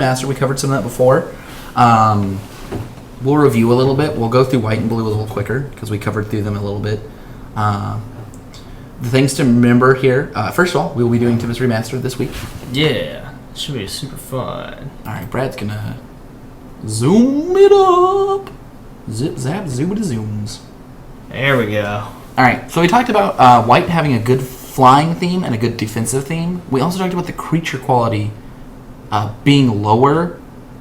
Remastered. We covered some of that before. We'll review a little bit. We'll go through white and blue a little quicker because we covered through them a little bit. The things to remember here. First of all, we will be doing Tempest Remastered this week. Yeah, should be super fun. All right, Brad's gonna zoom it up. Zip zap zoom it zooms. There we go. All right, so we talked about white having a good flying theme and a good defensive theme. We also talked about the creature quality being lower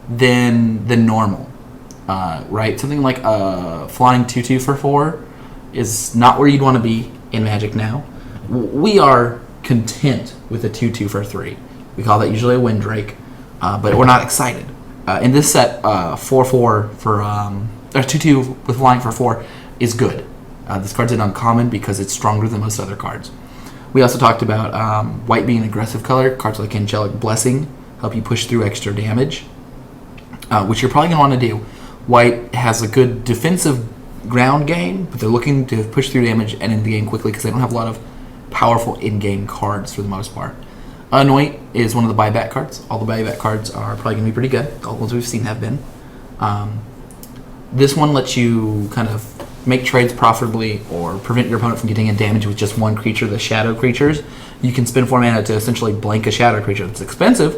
than normal. Right? Something like a flying 2/2 for 4 is not where you'd want to be in Magic now. We are content with a 2/2 for 3. We call that usually a Windrake, but we're not excited. In this set, 4/4 for or 2/2 with flying for 4 is good. This card's an uncommon because it's stronger than most other cards. We also talked about white being an aggressive color. Cards like Angelic Blessing help you push through extra damage, which you're probably going to want to do. White has a good defensive ground game, but they're looking to push through damage and end the game quickly because they don't have a lot of powerful in-game cards for the most part. Anoint is one of the buyback cards. All the buyback cards are probably going to be pretty good. All the ones we've seen have been. This one lets you kind of make trades profitably or prevent your opponent from getting in damage with just one creature, the shadow creatures. You can spend 4 mana to essentially blank a shadow creature. It's expensive,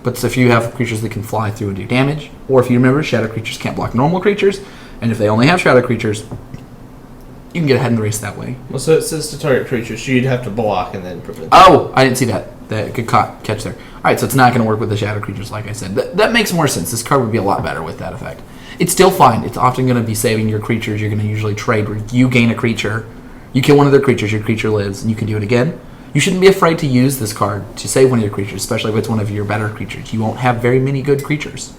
but if you have creatures that can fly through and do damage, or if you remember, shadow creatures can't block normal creatures, and if they only have shadow creatures, you can get ahead in the race that way. Well, so it says to target creatures, so you'd have to block and then prevent. Oh, I didn't see that. Good catch there. All right, so it's not going to work with the shadow creatures, like I said. That makes more sense. This card would be a lot better with that effect. It's still fine. It's often going to be saving your creatures. You're going to usually trade where you gain a creature, you kill one of their creatures, your creature lives, and you can do it again. You shouldn't be afraid to use this card to save one of your creatures, especially if it's one of your better creatures. You won't have very many good creatures.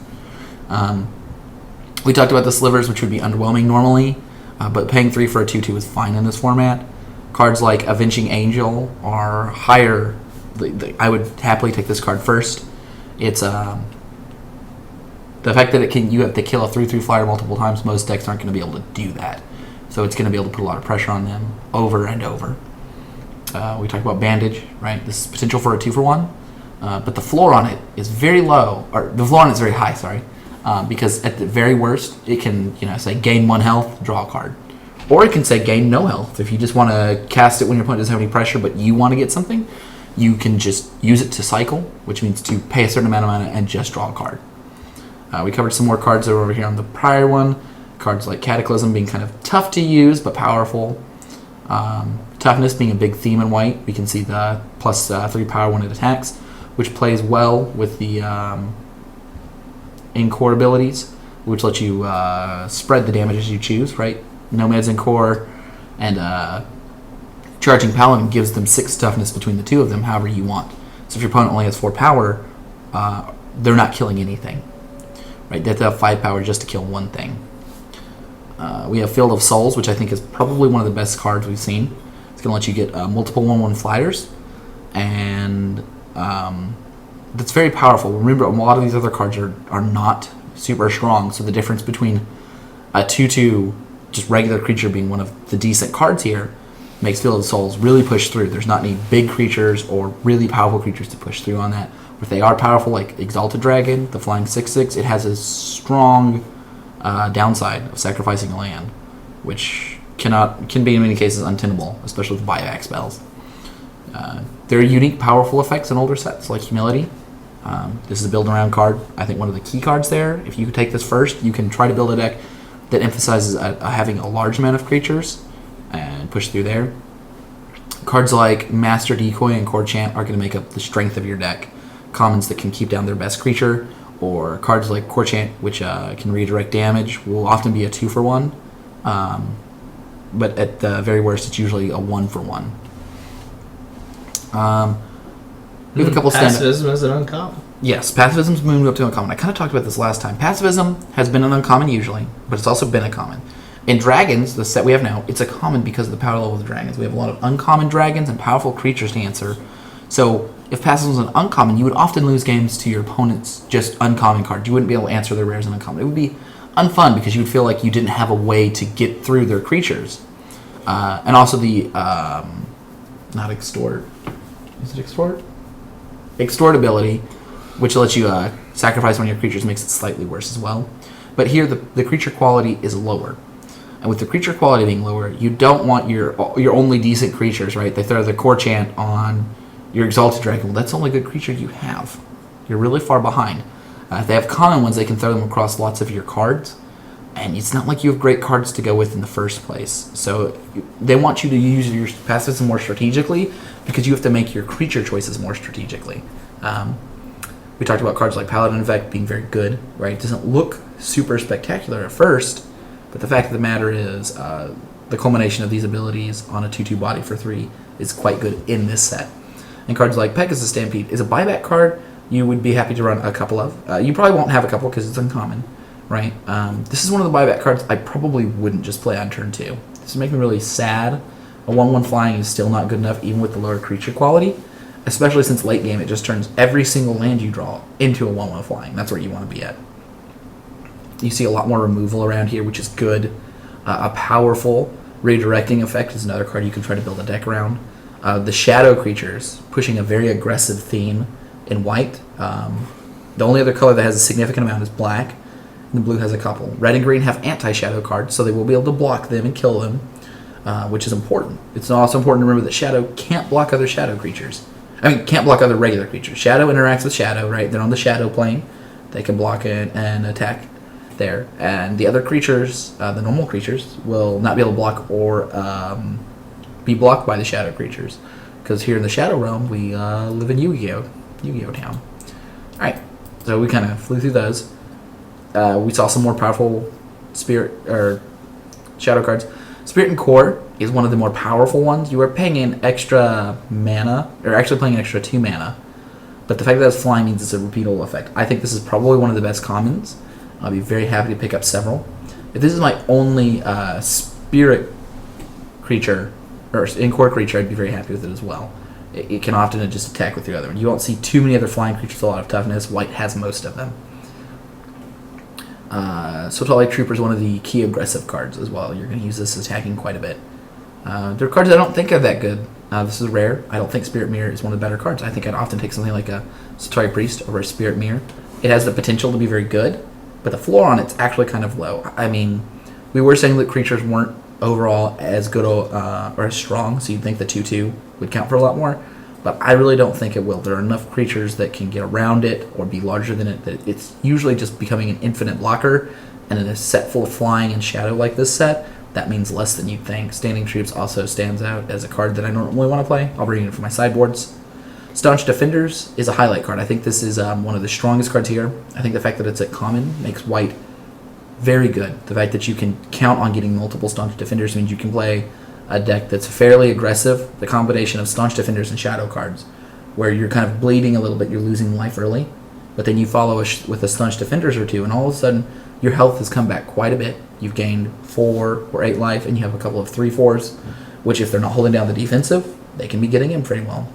We talked about the slivers, which would be underwhelming normally, but paying 3 for a 2/2 is fine in this format. Cards like Avenging Angel are higher. I would happily take this card first. It's the fact that you have to kill a 3/3 flyer multiple times. Most decks aren't going to be able to do that, so it's going to be able to put a lot of pressure on them over and over. We talked about Bandage, right? This is potential for a 2 for 1, but the floor on it is very low, or the floor on it is very high. Sorry, because at the very worst, it can say gain 1 health, draw a card, or it can say gain no health. If you just want to cast it when your opponent doesn't have any pressure, but you want to get something, you can just use it to cycle, which means to pay a certain amount of mana and just draw a card. We covered some more cards that were over here on the prior one. Cards like Cataclysm being kind of tough to use but powerful. Toughness being a big theme in white. We can see the plus 3 power when it attacks, which plays well with the in-core abilities, which lets you spread the damage as you choose, right? Nomads in core and Charging Paladin gives them 6 toughness between the two of them, however you want. So if your opponent only has 4 power, they're not killing anything. Right? They have to have 5 power just to kill one thing. We have Field of Souls, which I think is probably one of the best cards we've seen. It's going to let you get multiple 1/1 flyers, and that's very powerful. Remember, a lot of these other cards are not super strong, so the difference between a 2/2, just regular creature being one of the decent cards here, makes Field of Souls really push through. There's not any big creatures or really powerful creatures to push through on that. If they are powerful, like Exalted Dragon, the flying 6/6, it has a strong downside of sacrificing a land, which can be in many cases untenable, especially with buyback spells. There are unique, powerful effects in older sets, like Humility. This is a build around card. I think one of the key cards there. If you take this first, you can try to build a deck that emphasizes having a large amount of creatures and push through there. Cards like Master Decoy and Core Chant are going to make up the strength of your deck. Commons that can keep down their best creature, or cards like Core Chant, which can redirect damage, will often be a 2 for 1. But at the very worst, it's usually a 1 for 1. We have a couple Pacifism is an uncommon. Yes, Pacifism's moved up to uncommon. I kind of talked about this last time. Pacifism has been an uncommon usually, but it's also been a common. In Dragons, the set we have now, it's a common because of the power level of the Dragons. We have a lot of uncommon dragons and powerful creatures to answer. So if Pacifism was an uncommon, you would often lose games to your opponent's just uncommon cards. You wouldn't be able to answer their rares and uncommon. It would be unfun because you would feel like you didn't have a way to get through their creatures. And also the, not extort. Is it extort? Extort ability which lets you sacrifice one of your creatures, makes it slightly worse as well. But here, the creature quality is lower. And with the creature quality being lower, you don't want your only decent creatures, right? They throw the core chant on your Exalted Dragon. Well, that's the only good creature you have. You're really far behind. If they have common ones, they can throw them across lots of your cards. And it's not like you have great cards to go with in the first place. So they want you to use your passives more strategically because you have to make your creature choices more strategically. We talked about cards like Paladin Effect being very good, right? It doesn't look super spectacular at first, but the fact of the matter is the culmination of these abilities on a 2/2 body for 3 is quite good in this set. And cards like Pegasus Stampede is a buyback card you would be happy to run a couple of. You probably won't have a couple because it's uncommon, right? This is one of the buyback cards I probably wouldn't just play on turn 2. This is making me really sad. A 1/1 flying is still not good enough even with the lower creature quality, especially since late game it just turns every single land you draw into a 1/1 flying. That's where you want to be at. You see a lot more removal around here, which is good. A powerful redirecting effect is another card you can try to build a deck around. The shadow creatures, pushing a very aggressive theme in white. The only other color that has a significant amount is black, and the blue has a couple. Red and green have anti-shadow cards, so they will be able to block them and kill them, which is important. It's also important to remember that shadow can't block other shadow creatures. Can't block other regular creatures. Shadow interacts with shadow, right? They're on the shadow plane. They can block it and attack there. And the other creatures, the normal creatures, will not be able to block or be blocked by the shadow creatures. Because here in the Shadow Realm, we live in Yu-Gi-Oh Town. Alright, so we kind of flew through those. We saw some more powerful spirit or shadow cards. Spirit and Core is one of the more powerful ones. You are paying an extra mana, or actually playing an extra 2 mana. But the fact that it's flying means it's a repeatable effect. I think this is probably one of the best commons. I'll be very happy to pick up several. If this is my only spirit creature, or in-core creature, I'd be very happy with it as well. It can often just attack with the other one. You won't see too many other flying creatures with a lot of toughness. White has most of them. Sotali Trooper is one of the key aggressive cards as well. You're going to use this attacking quite a bit. There are cards I don't think are that good. This is rare. I don't think Spirit Mirror is one of the better cards. I think I'd often take something like a Sotari Priest over a Spirit Mirror. It has the potential to be very good, but the floor on it's actually kind of low. I mean, we were saying that creatures weren't overall as good or as strong, so you'd think the 2/2 would count for a lot more, but I really don't think it will. There are enough creatures that can get around it or be larger than it that it's usually just becoming an infinite blocker, and in a set full of flying and shadow like this set, that means less than you'd think. Standing Troops also stands out as a card that I normally want to play. I'll bring it for my sideboards. Staunch Defenders is a highlight card. I think this is one of the strongest cards here. I think the fact that it's at common makes white very good. The fact that you can count on getting multiple Staunch Defenders means you can play a deck that's fairly aggressive. The combination of Staunch Defenders and shadow cards, where you're kind of bleeding a little bit, you're losing life early, but then you follow with a Staunch Defenders or two, and all of a sudden your health has come back quite a bit. You've gained 4 or 8 life, and you have a couple of 3/4s, which if they're not holding down the defensive, they can be getting in pretty well.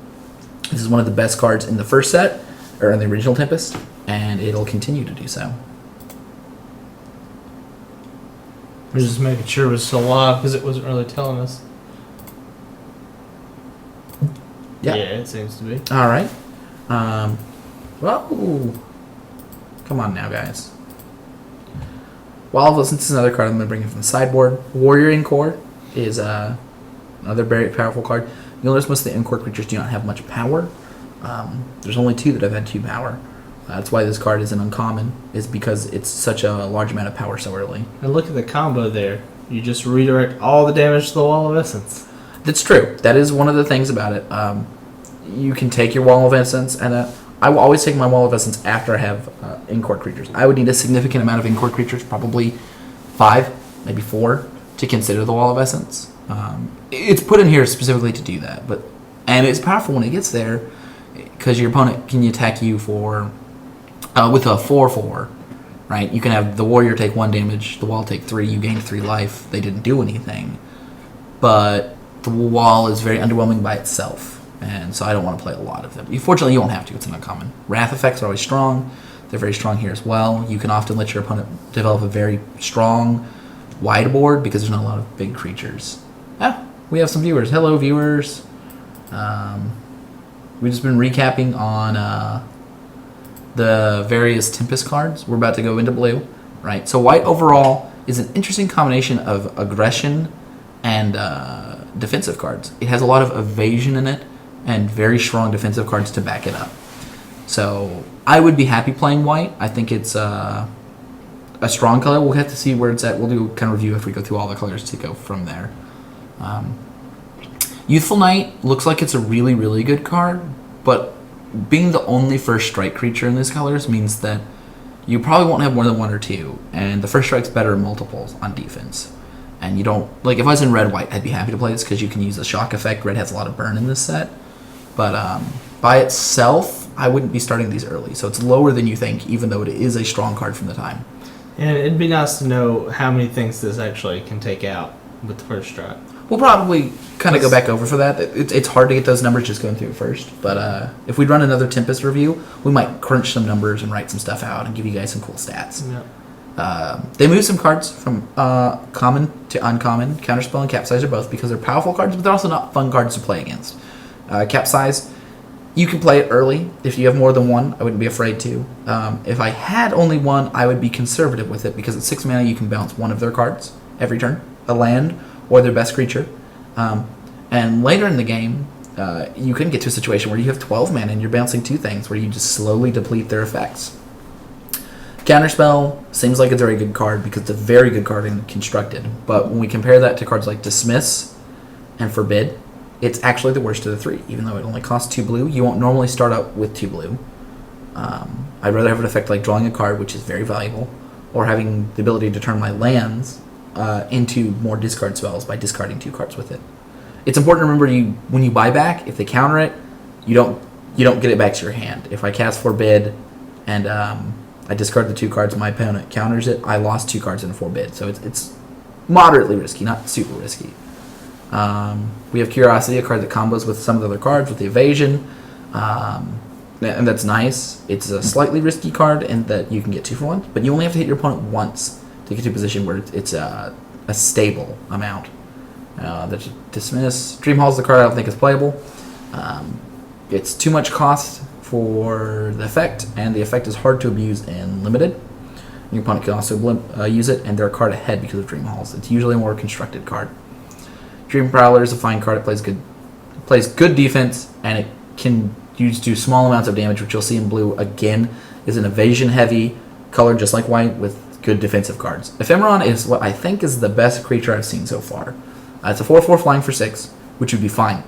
This is one of the best cards in the first set, or in the original Tempest, and it'll continue to do so. We're just making sure it was still alive because it wasn't really telling us. Yeah, it seems to be. All right. Well, come on now, guys. Wild Lessons is another card I'm going to bring in from the sideboard. Warrior In-Core is another very powerful card. You'll notice most of the In-Core creatures do not have much power. There's only 2 that have had 2 power. That's why this card isn't uncommon, is because it's such a large amount of power so early. And look at the combo there. You just redirect all the damage to the Wall of Essence. That's true. That is one of the things about it. You can take your Wall of Essence, and I will always take my Wall of Essence after I have in-core creatures. I would need a significant amount of in-core creatures, probably 5, maybe 4, to consider the Wall of Essence. It's put in here specifically to do that, and it's powerful when it gets there, because your opponent can attack you for with a 4/4, right? You can have the warrior take 1 damage, the wall take 3, you gain 3 life. They didn't do anything, but the wall is very underwhelming by itself, and so I don't want to play a lot of them. Fortunately, you won't have to. It's an uncommon. Wrath effects are always strong. They're very strong here as well. You can often let your opponent develop a very strong wide board because there's not a lot of big creatures. We have some viewers. Hello, viewers. We've just been recapping on the various Tempest cards. We're about to go into blue, right? So white overall is an interesting combination of aggression and defensive cards. It has a lot of evasion in it and very strong defensive cards to back it up. So I would be happy playing white. I think it's a strong color. We'll have to see where it's at. We'll do kind of review if we go through all the colors to go from there. Youthful Knight looks like it's a really, really good card, but being the only first strike creature in these colors means that you probably won't have more than one or two, and the first strike's better in multiples on defense. And you don't, like, if I was in red-white, I'd be happy to play this because you can use the shock effect. Red has a lot of burn in this set. But by itself, I wouldn't be starting these early. So it's lower than you think, even though it is a strong card from the time. And it'd be nice to know how many things this actually can take out with the first strike. We'll probably kind of go back over for that. It's hard to get those numbers just going through it first. But if we run another Tempest review, we might crunch some numbers and write some stuff out and give you guys some cool stats. Yeah. They move some cards from common to uncommon. Counterspell and Capsize are both because they're powerful cards, but they're also not fun cards to play against. Capsize, you can play it early. If you have more than one, I wouldn't be afraid to. If I had only one, I would be conservative with it because at 6 mana you can bounce one of their cards every turn, a land, or their best creature. And later in the game, you can get to a situation where you have 12 mana and you're bouncing 2 things where you just slowly deplete their effects. Counterspell seems like it's a very good card because it's a very good card in Constructed. But when we compare that to cards like Dismiss and Forbid, it's actually the worst of the 3. Even though it only costs 2 blue, you won't normally start out with 2 blue. I'd rather have an effect like drawing a card, which is very valuable, or having the ability to turn my lands into more discard spells by discarding 2 cards with it. It's important to remember when you buy back, if they counter it, you don't get it back to your hand. If I cast Forbid and I discard the 2 cards, my opponent counters it, I lost 2 cards in Forbid. So it's moderately risky, not super risky. We have Curiosity, a card that combos with some of the other cards with the evasion. And that's nice. It's a slightly risky card in that you can get 2 for 1, but you only have to hit your opponent once to get to a position where it's a stable amount. That's Dismiss. Dreamhall's the card I don't think is playable. It's too much cost for the effect, and the effect is hard to abuse in Limited. Your opponent can also use it, and they're a card ahead because of Dreamhalls. It's usually a more constructed card. Dream Prowler is a fine card. It plays good defense, and it can do small amounts of damage, which you'll see in blue again is an evasion-heavy color, just like white, with good defensive cards. Ephemeron is what I think is the best creature I've seen so far. It's a 4/4 flying for 6, which would be fine.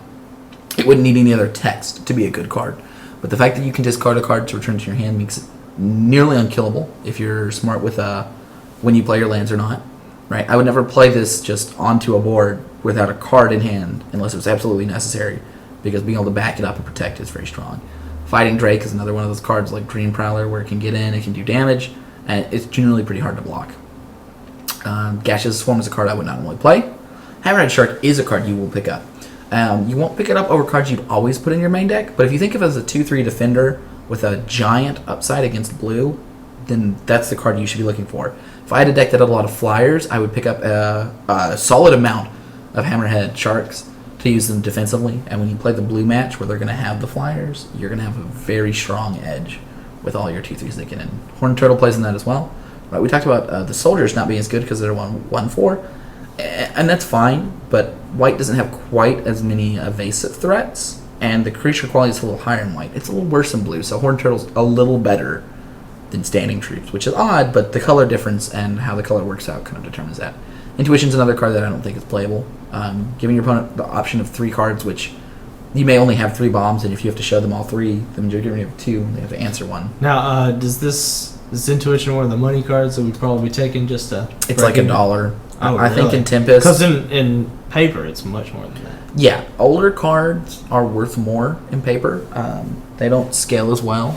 It wouldn't need any other text to be a good card. But the fact that you can discard a card to return to your hand makes it nearly unkillable if you're smart with when you play your lands or not. Right? I would never play this just onto a board without a card in hand unless it was absolutely necessary, because being able to back it up and protect is very strong. Fighting Drake is another one of those cards like Dream Prowler where it can get in, it can do damage, and it's generally pretty hard to block. Gaseous Swarm is a card I would not normally play. Hammerhead Shark is a card you will pick up. You won't pick it up over cards you'd always put in your main deck, but if you think of it as a 2/3 defender with a giant upside against blue, then that's the card you should be looking for. If I had a deck that had a lot of flyers, I would pick up a solid amount of Hammerhead Sharks to use them defensively, and when you play the blue match where they're going to have the flyers, you're going to have a very strong edge with all your 2/3s that get in. Horned Turtle plays in that as well. Right, we talked about the soldiers not being as good because they're 1/4, and that's fine, but white doesn't have quite as many evasive threats, and the creature quality is a little higher in white. It's a little worse in blue, so Horned Turtle's a little better than Standing Troops, which is odd, but the color difference and how the color works out kind of determines that. Intuition's another card that I don't think is playable. Giving your opponent the option of 3 cards, which you may only have 3 bombs, and if you have to show them all 3, then you're giving them 2, and they have to answer 1. Now, is Intuition one of the money cards that we'd probably be taking just to... It's like $1. Oh, I think really? in Tempest... Because in paper, it's much more than that. Yeah, older cards are worth more in paper. They don't scale as well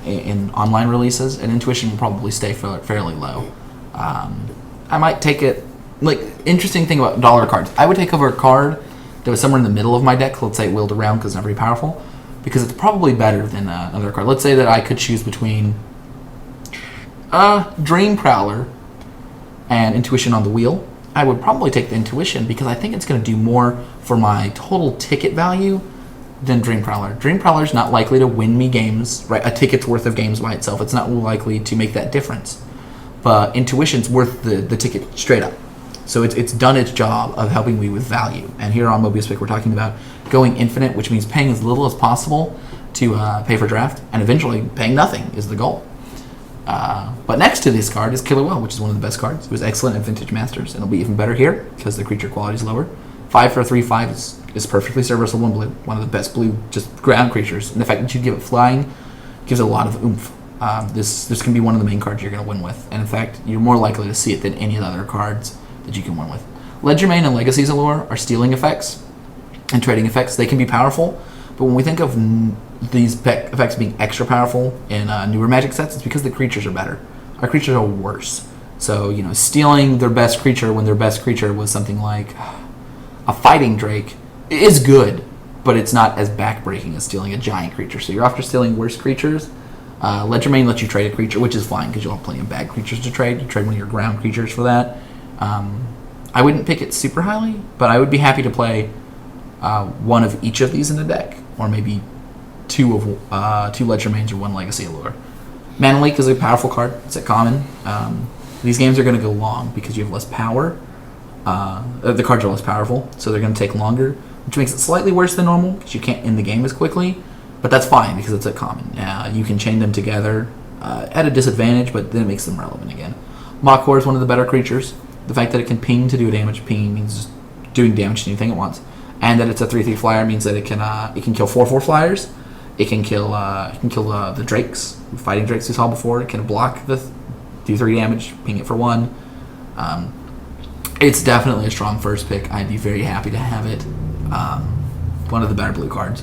in online releases, and Intuition will probably stay fairly low. I might take it... Like, interesting thing about dollar cards. I would take over a card that was somewhere in the middle of my deck, let's say Wheeled Around because it's not very powerful, because it's probably better than another card. Let's say that I could choose between Dream Prowler and Intuition on the wheel. I would probably take the Intuition because I think it's going to do more for my total ticket value than Dream Prowler. Dream Prowler is not likely to win me games, right? A ticket's worth of games by itself. It's not likely to make that difference. But Intuition's worth the ticket straight up. So it's done its job of helping me with value. And here on Mobius Pick, we're talking about going infinite, which means paying as little as possible to pay for draft, and eventually paying nothing is the goal. But next to this card is Killer Whale, which is one of the best cards. It was excellent at Vintage Masters, and it'll be even better here because the creature quality is lower. 5 for a 3/5 is perfectly serviceable in blue. One of the best blue just ground creatures. And the fact that you give it flying gives it a lot of oomph. This can be one of the main cards you're going to win with. And in fact, you're more likely to see it than any of the other cards that you can win with. Legerdemain and Legacy's Allure are stealing effects and trading effects. They can be powerful, but when we think of these effects being extra powerful in newer Magic sets, it's because the creatures are better. Our creatures are worse. So, stealing their best creature when their best creature was something like a Fighting Drake is good, but it's not as backbreaking as stealing a giant creature. So you're after stealing worse creatures. Legerdemain lets you trade a creature, which is fine because you'll have plenty of bad creatures to trade. You trade one of your ground creatures for that. I wouldn't pick it super highly, but I would be happy to play one of each of these in the deck, or maybe two Legerdemains or one Legacy Allure. Mana Leak is a powerful card. It's a common. These games are going to go long because you have less power. The cards are less powerful, so they're going to take longer, which makes it slightly worse than normal because you can't end the game as quickly. But that's fine because it's a common. You can chain them together at a disadvantage, but then it makes them relevant again. Machor is one of the better creatures. The fact that it can ping to do damage, ping means just doing damage to anything it wants, and that it's a 3/3 flyer means that it can kill 4/4 flyers. It can kill the drakes, fighting drakes we saw before. It can block do 3 damage, ping it for 1. It's definitely a strong first pick. I'd be very happy to have it. One of the better blue cards.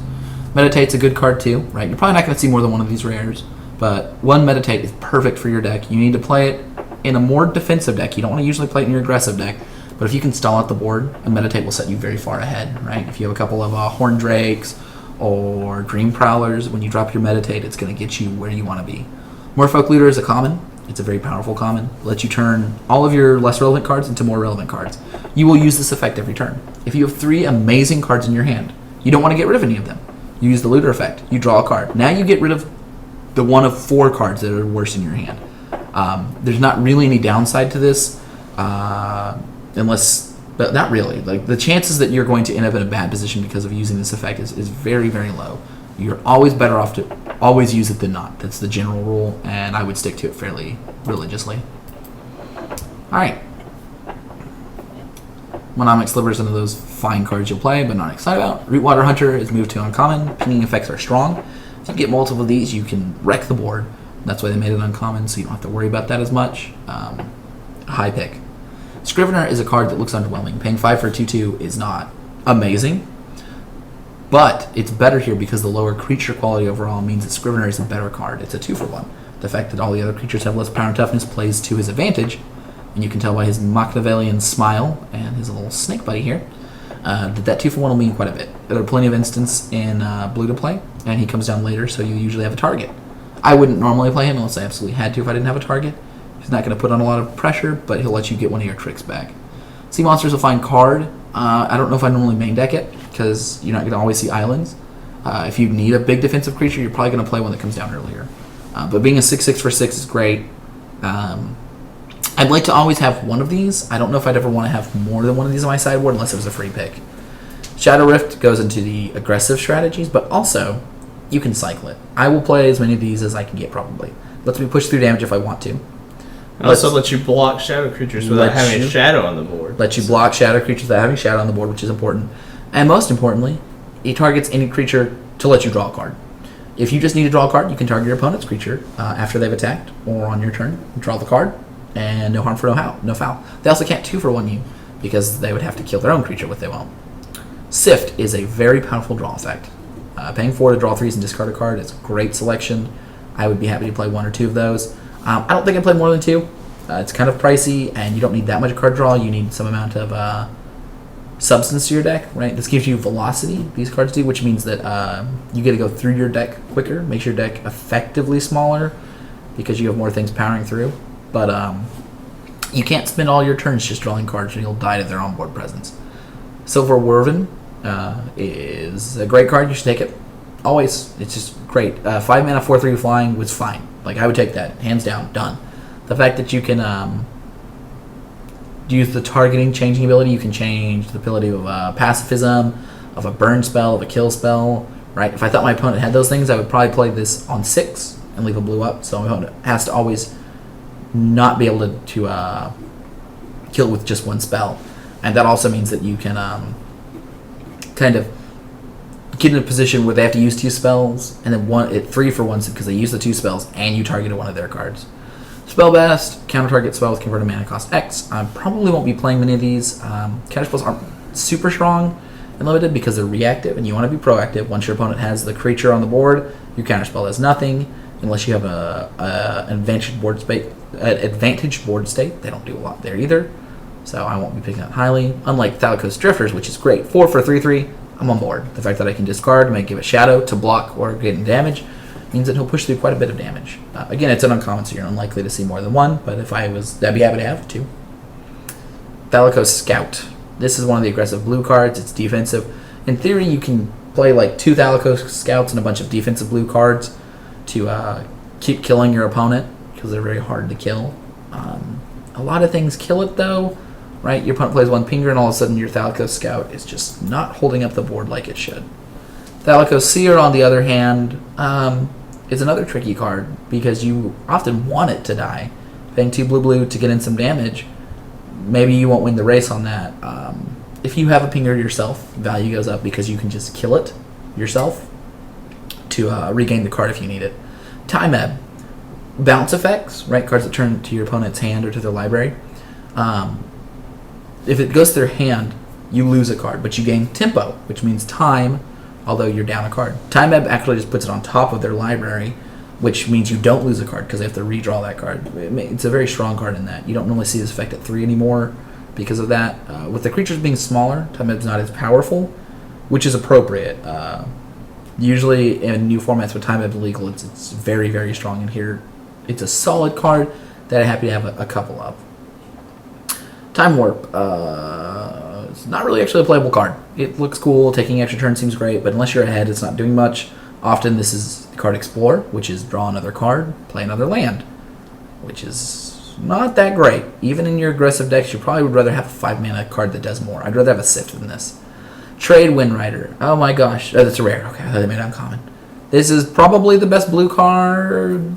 Meditate's a good card too, right? You're probably not going to see more than one of these rares, but one Meditate is perfect for your deck. You need to play it in a more defensive deck. You don't want to usually play it in your aggressive deck, but if you can stall out the board, a Meditate will set you very far ahead, right? If you have a couple of Horn Drakes or Dream Prowlers, when you drop your Meditate, it's going to get you where you want to be. Merfolk Looter is a common. It's a very powerful common. It lets you turn all of your less relevant cards into more relevant cards. You will use this effect every turn. If you have 3 amazing cards in your hand, you don't want to get rid of any of them. You use the Looter effect. You draw a card. Now you get rid of the one of 4 cards that are worse in your hand. There's not really any downside to this, but not really. Like, the chances that you're going to end up in a bad position because of using this effect is very, very low. You're always better off to always use it than not. That's the general rule, and I would stick to it fairly religiously. All right. Monomic Sliver is one of those fine cards you'll play, but not excited about. Rootwater Hunter is moved to uncommon. Pinging effects are strong. If you get multiple of these, you can wreck the board. That's why they made it uncommon, so you don't have to worry about that as much. High pick. Scrivener is a card that looks underwhelming. Paying 5 for a 2/2 is not amazing, but it's better here because the lower creature quality overall means that Scrivener is a better card. It's a 2-for-1. The fact that all the other creatures have less power and toughness plays to his advantage, and you can tell by his Machiavellian smile and his little snake buddy here that 2-for-1 will mean quite a bit. There are plenty of instances in blue to play, and he comes down later, so you usually have a target. I wouldn't normally play him unless I absolutely had to if I didn't have a target. He's not going to put on a lot of pressure, but he'll let you get one of your tricks back. Sea Monster's a fine card. I don't know if I normally main deck it, because you're not going to always see islands. If you need a big defensive creature, you're probably going to play one that comes down earlier. But being a 6/6 for 6 is great. I'd like to always have one of these. I don't know if I'd ever want to have more than one of these on my sideboard unless it was a free pick. Shadow Rift goes into the aggressive strategies, but also you can cycle it. I will play as many of these as I can get, probably. Lets me push through damage if I want to. Also lets you block shadow creatures without having a shadow on the board. Lets you block shadow creatures without having shadow on the board, which is important. And most importantly, it targets any creature to let you draw a card. If you just need to draw a card, you can target your opponent's creature after they've attacked or on your turn. Draw the card, and no harm for no foul. They also can't 2-for-1 you because they would have to kill their own creature, what they won't. Sift is a very powerful draw effect. Paying 4 to draw 3s and discard a card is a great selection. I would be happy to play 1 or 2 of those. I don't think I'd play more than 2. It's kind of pricey, and you don't need that much card draw. You need some amount of substance to your deck, right? This gives you velocity, these cards do, which means that you get to go through your deck quicker, makes your deck effectively smaller because you have more things powering through. But you can't spend all your turns just drawing cards, or you'll die to their onboard presence. Silver Werven is a great card. You should take it. Always. It's just great. 5 mana, 4/3 flying was fine. Like, I would take that. Hands down. Done. The fact that you can use the targeting changing ability, you can change the ability of pacifism, of a burn spell, of a kill spell, right? If I thought my opponent had those things, I would probably play this on 6 and leave a blue up. So my opponent has to always not be able to kill with just one spell. And that also means that you can kind of get in a position where they have to use 2 spells, and then 3 for 1 because they use the 2 spells and you targeted one of their cards. Spell best, counter target spell with converted mana cost X. I probably won't be playing many of these. Counter spells aren't super strong and limited because they're reactive, and you want to be proactive. Once your opponent has the creature on the board, your counter spell does nothing unless you have an advantage board state. They don't do a lot there either, so I won't be picking that highly. Unlike Thalicos Drifters, which is great, 4 for 3/3. I'm on board. The fact that I can discard, might give a shadow to block or get damage, means that he'll push through quite a bit of damage. Again, it's an uncommon, so you're unlikely to see more than one, but if I was, I'd be happy to have 2. Thalicos Scout. This is one of the aggressive blue cards. It's defensive. In theory, you can play like 2 Thalicos Scouts and a bunch of defensive blue cards to keep killing your opponent, because they're very hard to kill. A lot of things kill it, though, right? Your opponent plays 1 Pinger, and all of a sudden your Thalicos Scout is just not holding up the board like it should. Thalicos Seer, on the other hand, is another tricky card because you often want it to die. Paying 2 blue to get in some damage, maybe you won't win the race on that. If you have a Pinger yourself, value goes up because you can just kill it yourself to regain the card if you need it. Time Ebb. Bounce effects, right? Cards that turn to your opponent's hand or to their library. If it goes to their hand, you lose a card, but you gain tempo, which means time, although you're down a card. Time Ebb actually just puts it on top of their library, which means you don't lose a card because they have to redraw that card. It's a very strong card in that. You don't normally see this effect at 3 anymore because of that. With the creatures being smaller, Time Ebb's not as powerful, which is appropriate. Usually in new formats with Time Ebb legal, it's very, very strong in here. It's a solid card that I'm happy to have a couple of. Time Warp. It's not really actually a playable card. It looks cool. Taking extra turns seems great, but unless you're ahead, it's not doing much. Often this is the card Explore, which is draw another card, play another land, which is not that great. Even in your aggressive decks, you probably would rather have a 5 mana card that does more. I'd rather have a Sift than this. Trade Windrider. Oh my gosh. Oh, that's a rare. Okay, I thought they made it uncommon. This is probably the best blue card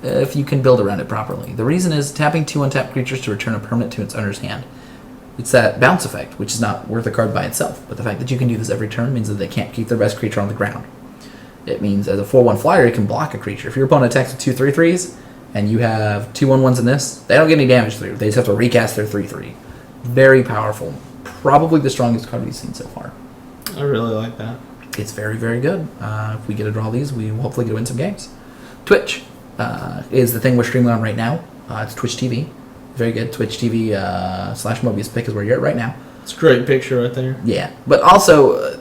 if you can build around it properly. The reason is tapping 2 untapped creatures to return a permanent to its owner's hand. It's that bounce effect, which is not worth a card by itself, but the fact that you can do this every turn means that they can't keep their best creature on the ground. It means as a 4/1 flyer, you can block a creature. If your opponent attacks with 2 3/3s and you have 2 1/1s in this, they don't get any damage through. They just have to recast their 3/3. Very powerful. Probably the strongest card we've seen so far. I really like that. It's very, very good. If we get to draw these, we will hopefully get to win some games. Twitch is the thing we're streaming on right now. It's Twitch TV. Very good. Twitch TV / Mobius Pick is where you're at right now. It's a great picture right there. Yeah. But also,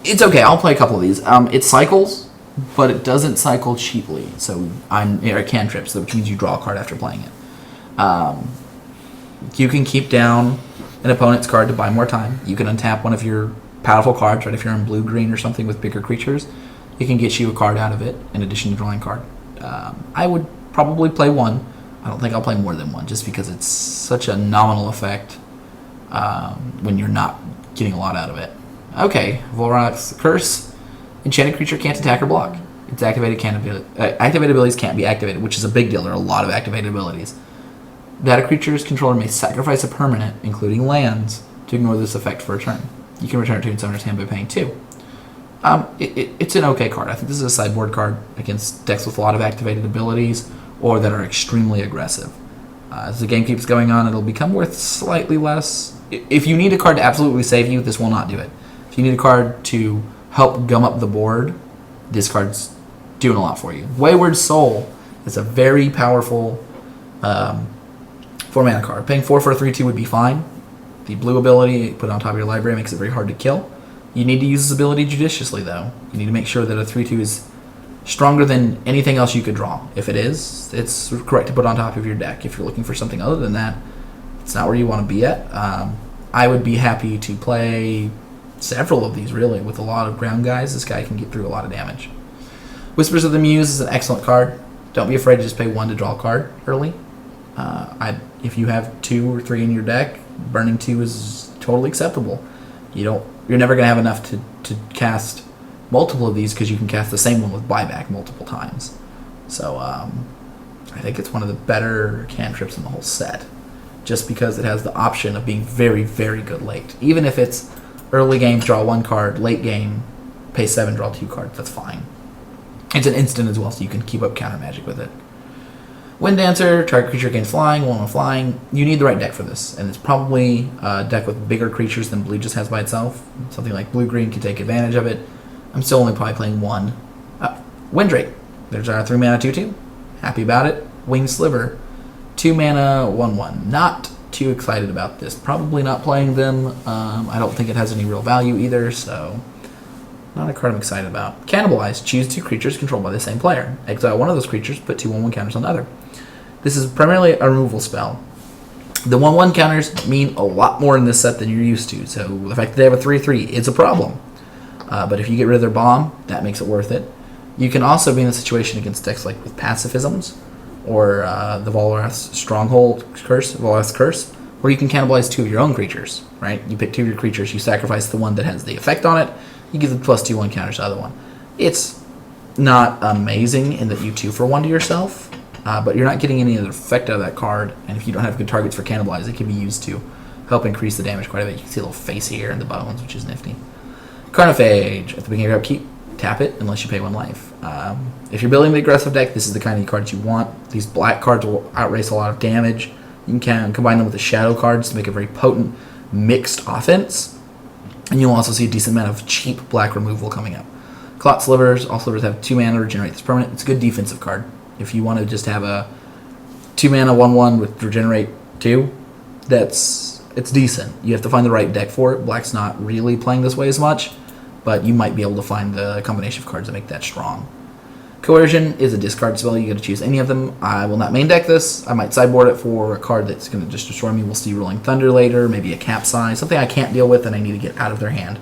it's okay. I'll play a couple of these. It cycles, but it doesn't cycle cheaply. So cantrips, which means you draw a card after playing it. You can keep down an opponent's card to buy more time. You can untap one of your powerful cards, right? If you're in blue-green or something with bigger creatures, it can get you a card out of it in addition to drawing a card. I would probably play one. I don't think I'll play more than one just because it's such a nominal effect when you're not getting a lot out of it. Okay, Volrax's Curse. Enchanted creature can't attack or block. Its activated abilities can't be activated, which is a big deal. There are a lot of activated abilities. That a creature's controller may sacrifice a permanent, including lands, to ignore this effect for a turn. You can return it to its owner's hand by paying 2. It's an okay card. I think this is a sideboard card against decks with a lot of activated abilities or that are extremely aggressive. As the game keeps going on, it'll become worth slightly less. If you need a card to absolutely save you, this will not do it. If you need a card to help gum up the board, this card's doing a lot for you. Wayward Soul is a very powerful 4-mana card. Paying 4 for a 3/2 would be fine. The blue ability, put it on top of your library, makes it very hard to kill. You need to use this ability judiciously, though. You need to make sure that a 3/2 is stronger than anything else you could draw. If it is, it's correct to put on top of your deck. If you're looking for something other than that, it's not where you want to be at. I would be happy to play several of these, really. With a lot of ground guys, this guy can get through a lot of damage. Whispers of the Muse is an excellent card. Don't be afraid to just pay 1 to draw a card early. If you have 2 or 3 in your deck, burning 2 is totally acceptable. You're never going to have enough to cast multiple of these because you can cast the same one with buyback multiple times. So I think it's one of the better cantrips in the whole set, just because it has the option of being very, very good late. Even if it's early game, draw 1 card, late game, pay 7, draw 2 cards, that's fine. It's an instant as well, so you can keep up counter magic with it. Wind Dancer, target creature gains flying, 1/1 flying. You need the right deck for this, and it's probably a deck with bigger creatures than blue just has by itself. Something like blue-green can take advantage of it. I'm still only probably playing 1. Windrake. There's our 3 mana 2/2. Happy about it. Wing Sliver. 2 mana 1/1. Not too excited about this. Probably not playing them. I don't think it has any real value either, so not a card I'm excited about. Cannibalize. Choose 2 creatures controlled by the same player. Exile one of those creatures, put 2 1/1 counters on the other. This is primarily a removal spell. The 1/1 counters mean a lot more in this set than you're used to, so the fact that they have a 3/3, it's a problem. But if you get rid of their bomb, that makes it worth it. You can also be in a situation against decks like with Pacifisms, or the Volrath's Stronghold Curse, Volrath's Curse, where you can cannibalize 2 of your own creatures, right? You pick 2 of your creatures, you sacrifice the one that has the effect on it, you give the +2/1 counters to the other one. It's not amazing in that you 2 for 1 to yourself, but you're not getting any other effect out of that card, and if you don't have good targets for cannibalize, it can be used to help increase the damage quite a bit. You can see a little face here and the bones, which is nifty. Carnophage. At the beginning of your upkeep, tap it unless you pay 1 life. If you're building the aggressive deck, this is the kind of cards you want. These black cards will outrace a lot of damage. You can combine them with the shadow cards to make a very potent mixed offense. And you'll also see a decent amount of cheap black removal coming up. Clot Slivers. All Slivers have 2 mana to regenerate this permanent. It's a good defensive card. If you want to just have a 2 mana 1/1 with regenerate 2, it's decent. You have to find the right deck for it. Black's not really playing this way as much, but you might be able to find the combination of cards that make that strong. Coercion is a discard spell. You got to choose any of them. I will not main deck this. I might sideboard it for a card that's going to just destroy me. We'll see Rolling Thunder later, maybe a Capsize, something I can't deal with and I need to get out of their hand.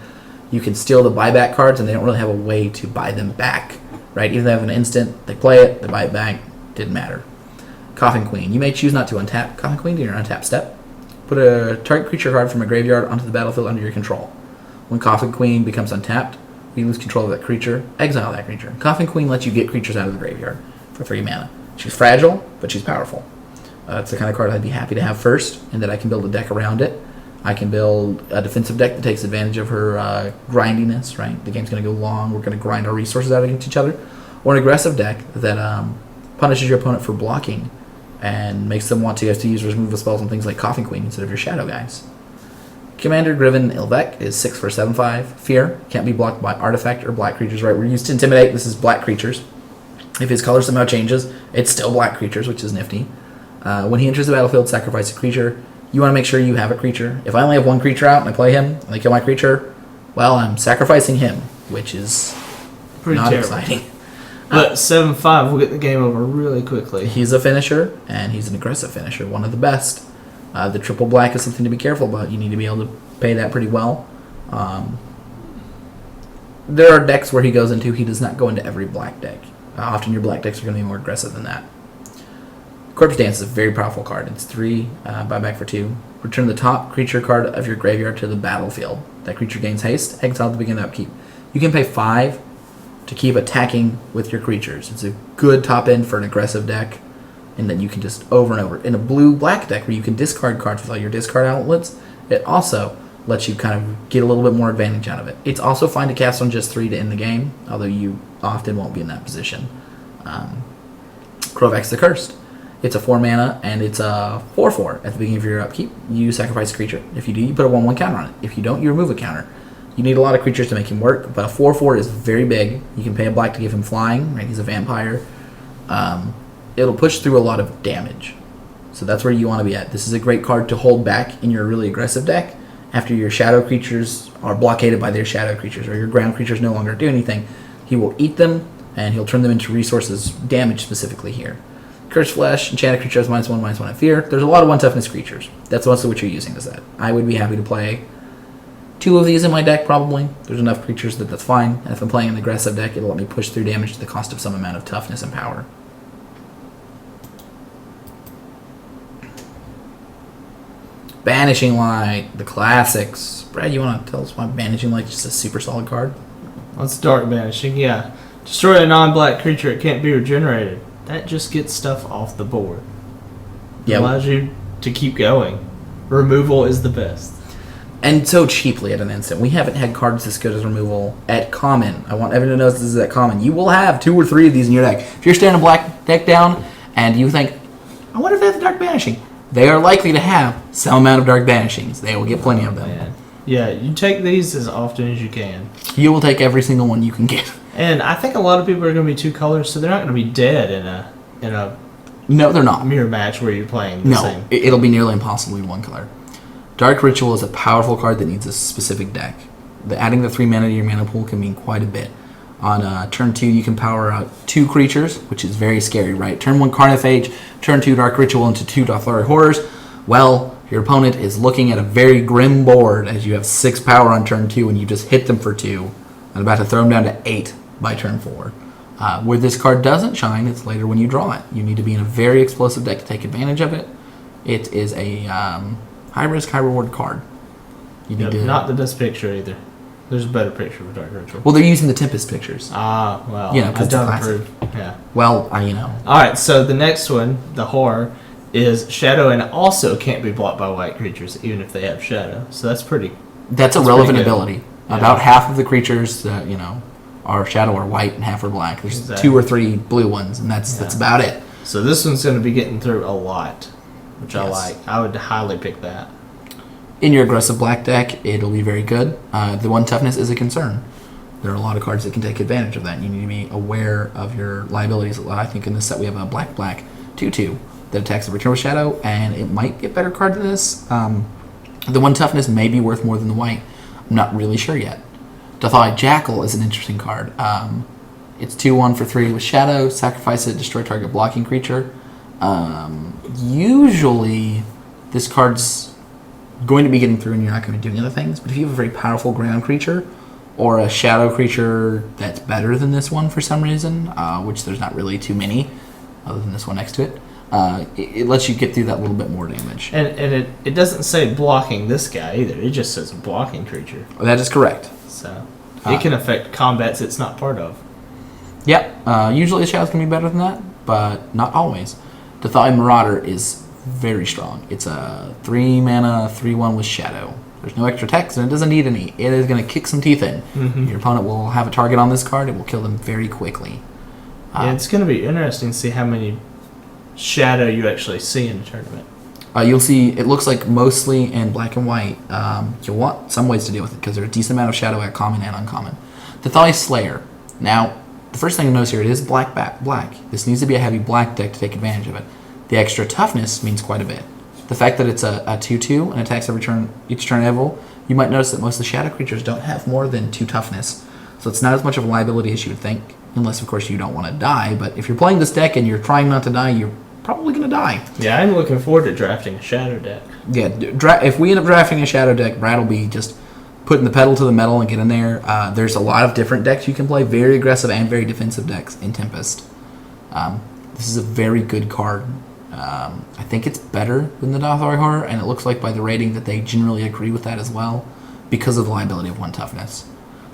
You can steal the buyback cards, and they don't really have a way to buy them back, right? Even if they have an instant, they play it, they buy it back, didn't matter. Coffin Queen. You may choose not to untap Coffin Queen during your untap step. Put a target creature card from a graveyard onto the battlefield under your control. When Coffin Queen becomes untapped, you lose control of that creature, exile that creature. Coffin Queen lets you get creatures out of the graveyard for 3 mana. She's fragile, but she's powerful. It's the kind of card I'd be happy to have first, and that I can build a deck around it. I can build a defensive deck that takes advantage of her grindiness, right? The game's going to go long, we're going to grind our resources out against each other. Or an aggressive deck that punishes your opponent for blocking and makes them want to have to use removal spells on things like Coffin Queen instead of your shadow guys. Commander Driven Ilvek is 6 for 7/5. Fear. Can't be blocked by artifact or black creatures, right? We're used to Intimidate. This is black creatures. If his color somehow changes, it's still black creatures, which is nifty. When he enters the battlefield, sacrifice a creature. You want to make sure you have a creature. If I only have 1 creature out and I play him and they kill my creature, well, I'm sacrificing him, which is Pretty not terrible. exciting. But 7/5 will get the game over really quickly. He's a finisher, and he's an aggressive finisher, one of the best. The triple black is something to be careful about. You need to be able to pay that pretty well. There are decks where he goes into. He does not go into every black deck. Often your black decks are going to be more aggressive than that. Corpse Dance is a very powerful card. It's 3, buyback for 2. Return the top creature card of your graveyard to the battlefield. That creature gains haste. Exile at the beginning of upkeep. You can pay 5 to keep attacking with your creatures. It's a good top end for an aggressive deck, and then you can just over and over. In a blue-black deck where you can discard cards with all your discard outlets, it also lets you kind of get a little bit more advantage out of it. It's also fine to cast on just 3 to end the game, although you often won't be in that position. Krovax the Cursed. It's a 4 mana, and it's a 4/4. At the beginning of your upkeep, you sacrifice a creature. If you do, you put a 1/1 counter on it. If you don't, you remove a counter. You need a lot of creatures to make him work, but a 4/4 is very big. You can pay a black to give him flying, right? He's a vampire. It'll push through a lot of damage. So that's where you want to be at. This is a great card to hold back in your really aggressive deck after your shadow creatures are blockaded by their shadow creatures, or your ground creatures no longer do anything. He will eat them, and he'll turn them into resources, damage specifically here. Cursed Flesh, enchanted creature has -1/-1 in fear. There's a lot of 1 toughness creatures. That's mostly what you're using this at. I would be happy to play 2 of these in my deck probably. There's enough creatures that's fine. And if I'm playing an aggressive deck, it'll let me push through damage to the cost of some amount of toughness and power. Banishing Light, the classics. Brad, you want to tell us why Banishing Light is just a super solid card? Let's Dark Banishing, yeah. Destroy a non-black creature, it can't be regenerated. That just gets stuff off the board. It allows you to keep going. Removal is the best. And so cheaply at an instant. We haven't had cards this good as removal at common. I want everyone to know this is at common. You will have 2 or 3 of these in your deck. If you're staring a black deck down and you think, I wonder if they have the Dark Banishing, they are likely to have some amount of Dark Banishings. They will get plenty of them. Man. Yeah, you take these as often as you can. You will take every single one you can get. And I think a lot of people are going to be 2 colors, so they're not going to be dead in a No, they're not. mirror match where you're playing the same. It'll be nearly impossible in 1 color. Dark Ritual is a powerful card that needs a specific deck. Adding the 3 mana to your mana pool can mean quite a bit. On turn 2, you can power out 2 creatures, which is very scary, right? Turn 1, Carnophage. Turn 2, Dark Ritual into 2 Dothari Horrors. Well, your opponent is looking at a very grim board as you have 6 power on turn 2 and you just hit them for 2 and about to throw them down to 8 by turn 4. Where this card doesn't shine, it's later when you draw it. You need to be in a very explosive deck to take advantage of it. It is a high risk, high reward card. You need to, not the best picture either. There's a better picture of Dark Ritual. well, they're using the Tempest pictures. Ah, well, You know, 'cause I it's a don't classic. approve. Yeah. Well, Alright, so the next one, the horror, is Shadow and also can't be blocked by white creatures, even if they have Shadow. So that's pretty... that's a That's relevant pretty good. ability. Yeah. About half of the creatures that, are Shadow are white and half are black. There's Exactly. 2 or 3 blue ones, and that's about it. So this one's going to be getting through a lot, which I Yes. like. I would highly pick that. In your aggressive black deck, it'll be very good. The 1 toughness is a concern. There are a lot of cards that can take advantage of that. You need to be aware of your liabilities. I think in this set we have a black 2/2 that attacks the return with Shadow, and it might be a better card than this. The 1 toughness may be worth more than the white. I'm not really sure yet. Dothai Jackal is an interesting card. It's 2/1 for 3 with Shadow. Sacrifice it, destroy target blocking creature. Usually, this card's going to be getting through and you're not going to be doing other things. But if you have a very powerful ground creature or a shadow creature that's better than this one for some reason, which there's not really too many other than this one next to it, it lets you get through that little bit more damage. And it doesn't say blocking this guy either. It just says blocking creature. That is correct. So it can affect combats it's not part of. Yep. Usually the shadows can be better than that, but not always. Dothai Marauder is very strong. It's a 3 mana, 3/1 with Shadow. There's no extra text, and it doesn't need any. It is going to kick some teeth in. Mm-hmm. Your opponent will have a target on this card. It will kill them very quickly. Yeah, it's going to be interesting to see how many Shadow you actually see in a tournament. You'll see, it looks like mostly in black and white. You'll want some ways to deal with it, because there's a decent amount of Shadow at common and uncommon. Dothai Slayer. Now, the first thing to notice here, it is black. This needs to be a heavy black deck to take advantage of it. The extra toughness means quite a bit. The fact that it's a 2/2 and attacks every turn, each turn interval, you might notice that most of the shadow creatures don't have more than 2 toughness. So it's not as much of a liability as you would think, unless of course you don't want to die. But if you're playing this deck and you're trying not to die, you're probably going to die. Yeah, I'm looking forward to drafting a Shadow deck. Yeah, if we end up drafting a shadow deck, Brad will be just putting the pedal to the metal and get in there. There's a lot of different decks you can play, very aggressive and very defensive decks in Tempest. This is a very good card. I think it's better than the Dothari Horror, and it looks like by the rating that they generally agree with that as well, because of the liability of 1 toughness.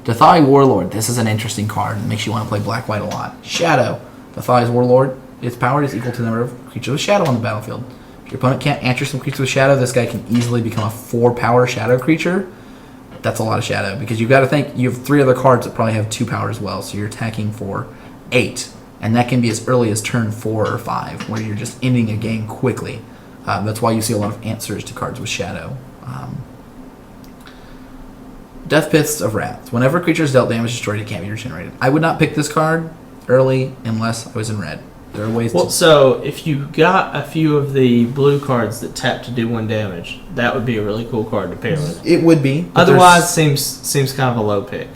Dothai Warlord, this is an interesting card. It makes you want to play black-white a lot. Shadow. Dothai's Warlord, its power is equal to the number of creatures with Shadow on the battlefield. If your opponent can't answer some creatures with Shadow, this guy can easily become a 4-power Shadow creature. That's a lot of Shadow, because you've got to think, you have 3 other cards that probably have 2 power as well, so you're attacking for 8. And that can be as early as turn 4 or 5, where you're just ending a game quickly. That's why you see a lot of answers to cards with Shadow. Death Pits of Wrath. Whenever a creature is dealt damage destroyed, it can't be regenerated. I would not pick this card early unless I was in red. There are ways Well, to... so if you got a few of the blue cards that tap to do 1 damage, that would be a really cool card to pair with. It would be. but Otherwise, seems kind of a low pick.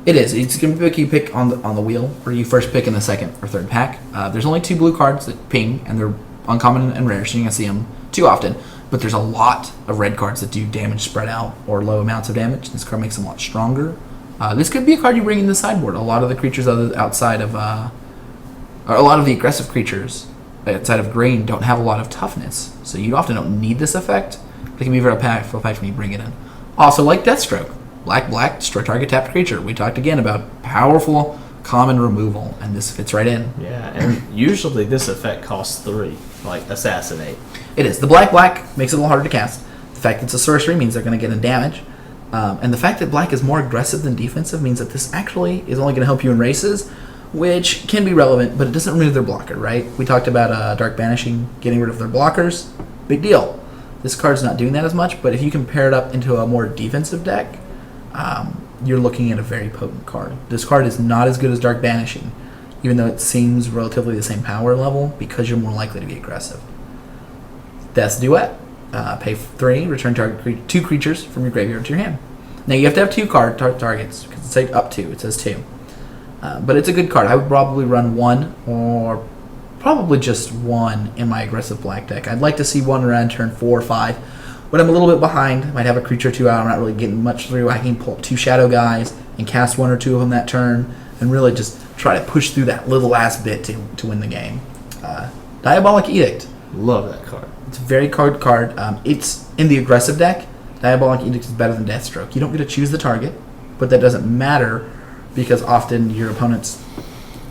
it is. It's going to be you pick on the wheel, where you first pick in the second or third pack. There's only 2 blue cards that ping, and they're uncommon and rare, so you're going to see them too often. but there's a lot of red cards that do damage spread out or low amounts of damage. This card makes them a lot stronger. This could be a card you bring in the sideboard. A lot of the creatures outside of, or a lot of the aggressive creatures outside of green don't have a lot of toughness, so you often don't need this effect. It can be very powerful effect when you bring it in. Also, like Deathstroke, black, destroy target tapped creature. We talked again about powerful common removal, and this fits right in. Yeah, and usually this effect costs 3, like Assassinate. It is. The black makes it a little harder to cast. The fact that it's a sorcery means they're going to get in damage. And the fact that black is more aggressive than defensive means that this actually is only going to help you in races, which can be relevant, but it doesn't remove their blocker, right? We talked about Dark Banishing getting rid of their blockers. Big deal. This card's not doing that as much, but if you can pair it up into a more defensive deck, you're looking at a very potent card. This card is not as good as Dark Banishing, even though it seems relatively the same power level, because you're more likely to be aggressive. Death's Duet. Pay 3, return target 2 creatures from your graveyard to your hand. Now you have to have 2 card targets, because it's like up to, it says 2. But it's a good card. I would probably run 1, or probably just 1 in my aggressive black deck. I'd like to see 1 around turn 4 or 5. When I'm a little bit behind, I might have a creature or 2 out, I'm not really getting much through, I can pull up 2 shadow guys and cast 1 or 2 of them that turn, and really just try to push through that little last bit to win the game. Diabolic Edict. Love that card. It's a very card. It's in the aggressive deck. Diabolic Edict is better than Deathstroke. You don't get to choose the target, but that doesn't matter because often your opponents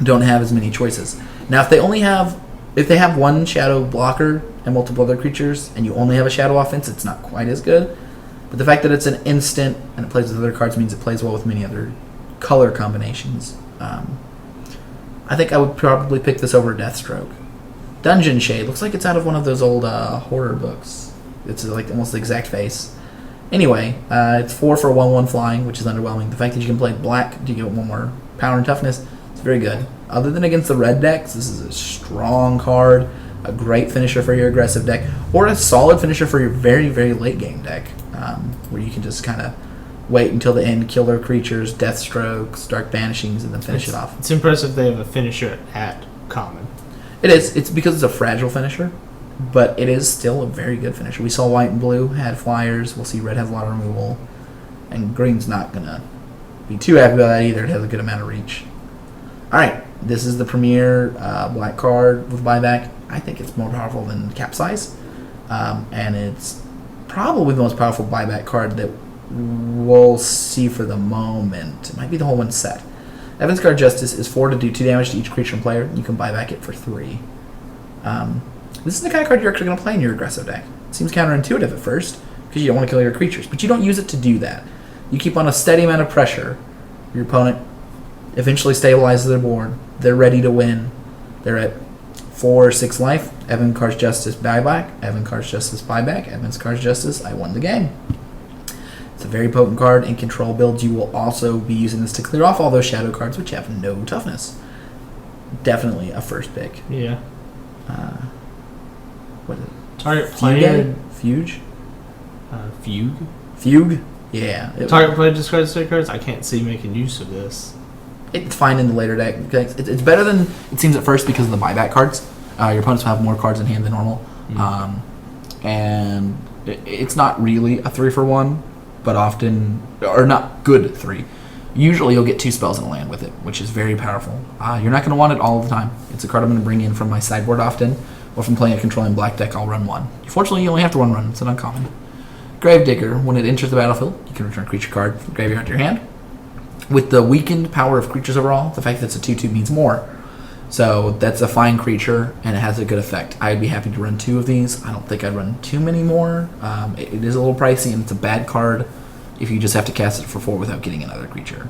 don't have as many choices. Now, if they have 1 shadow blocker and multiple other creatures, and you only have a shadow offense, it's not quite as good. But the fact that it's an instant and it plays with other cards means it plays well with many other color combinations. I think I would probably pick this over Deathstroke. Dungeon Shade looks like it's out of one of those old horror books. It's like almost the exact face. Anyway, it's 4 for 1/1 flying, which is underwhelming. The fact that you can play black to get 1 more power and toughness, it's very good. Other than against the red decks, this is a strong card, a great finisher for your aggressive deck, or a solid finisher for your very, very late game deck, where you can just kind of wait until the end, kill their creatures, Deathstrokes, Dark Banishings, and then finish it off. It's impressive they have a finisher at common. It is. It's because it's a fragile finisher, but it is still a very good finisher. We saw white and blue had flyers. We'll see red has a lot of removal, and green's not going to be too happy about that either. It has a good amount of reach. All right, this is the premier black card with buyback. I think it's more powerful than Capsize, and it's probably the most powerful buyback card that we'll see for the moment. It might be the whole one set. Evan's Guard Justice is 4 to do 2 damage to each creature and player. You can buy back it for 3. This is the kind of card you're actually going to play in your aggressive deck. It seems counterintuitive at first, because you don't want to kill your creatures, but you don't use it to do that. You keep on a steady amount of pressure. Your opponent eventually stabilizes their board. They're ready to win. They're at 4 or 6 life. Evan Cards Justice buyback. Evan Cards Justice buyback. Evan's Cards Justice. I won the game. It's a very potent card. In control builds, you will also be using this to clear off all those shadow cards which have no toughness. Definitely a first pick. Yeah. What is it? Target player. Fugue? Fugue? Fugue? Yeah. Target player discards 3 cards. I can't see making use of this. It's fine in the later deck. It's better than it seems at first because of the buyback cards. Your opponents will have more cards in hand than normal. And it's not really a 3 for 1, but often, or not good 3. Usually you'll get 2 spells in a land with it, which is very powerful. You're not going to want it all the time. It's a card I'm going to bring in from my sideboard often, or from playing a controlling black deck, I'll run 1. Fortunately, you only have to run 1. It's an uncommon. Gravedigger, when it enters the battlefield, you can return a creature card from graveyard to your hand. With the weakened power of creatures overall, the fact that it's a 2/2 means more. So that's a fine creature, and it has a good effect. I'd be happy to run 2 of these. I don't think I'd run too many more. It is a little pricey, and it's a bad card if you just have to cast it for 4 without getting another creature.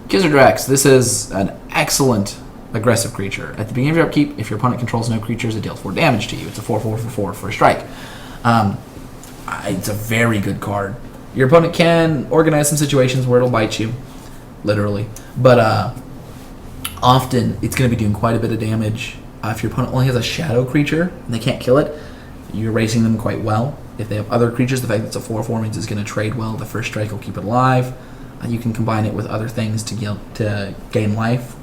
Kizardrax, this is an excellent aggressive creature. At the beginning of your upkeep, if your opponent controls no creatures, it deals 4 damage to you. It's a 4/4 for 4 for a strike. It's a very good card. Your opponent can organize some situations where it'll bite you, literally. But often, it's going to be doing quite a bit of damage. If your opponent only has a shadow creature and they can't kill it, you're racing them quite well. If they have other creatures, the fact that it's a 4/4 means it's going to trade well. The first strike will keep it alive. You can combine it with other things to gain life,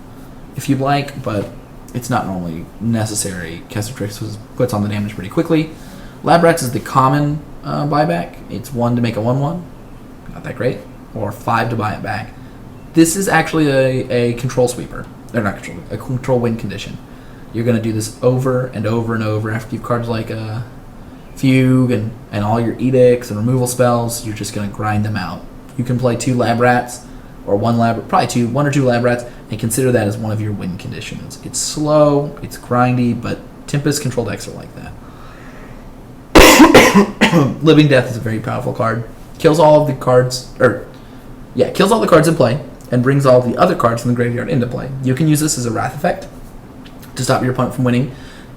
if you'd like, but it's not normally necessary. Kizardrax puts on the damage pretty quickly. Lab Rats is the common buyback. It's 1 to make a 1/1. Not that great. Or 5 to buy it back. This is actually a control sweeper. Or not control, a control win condition. You're going to do this over and over and over after you've cards like Fugue and all your edicts and removal spells. You're just going to grind them out. You can play 2 Lab Rats or 1 or 2 Lab Rats and consider that as one of your win conditions. It's slow, it's grindy, but Tempest control decks are like that. Living Death is a very powerful card. Kills all of the cards, kills all the cards in play and brings all the other cards from the graveyard into play. You can use this as a Wrath effect to stop your opponent from winning.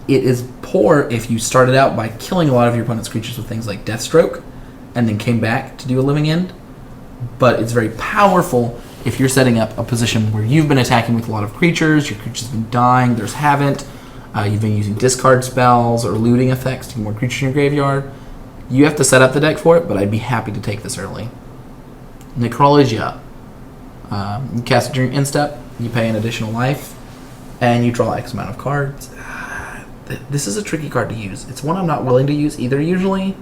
It is poor if you started out by killing a lot of your opponent's creatures with things like Deathstroke and then came back to do a Living End. But it's very powerful if you're setting up a position where you've been attacking with a lot of creatures, your creatures have been dying, theirs haven't, you've been using discard spells or looting effects to get more creatures in your graveyard. You have to set up the deck for it, but I'd be happy to take this early. Necrologia. You cast it during end step, you pay an additional life, and you draw X amount of cards. This is a tricky card to use. It's one I'm not willing to use either usually.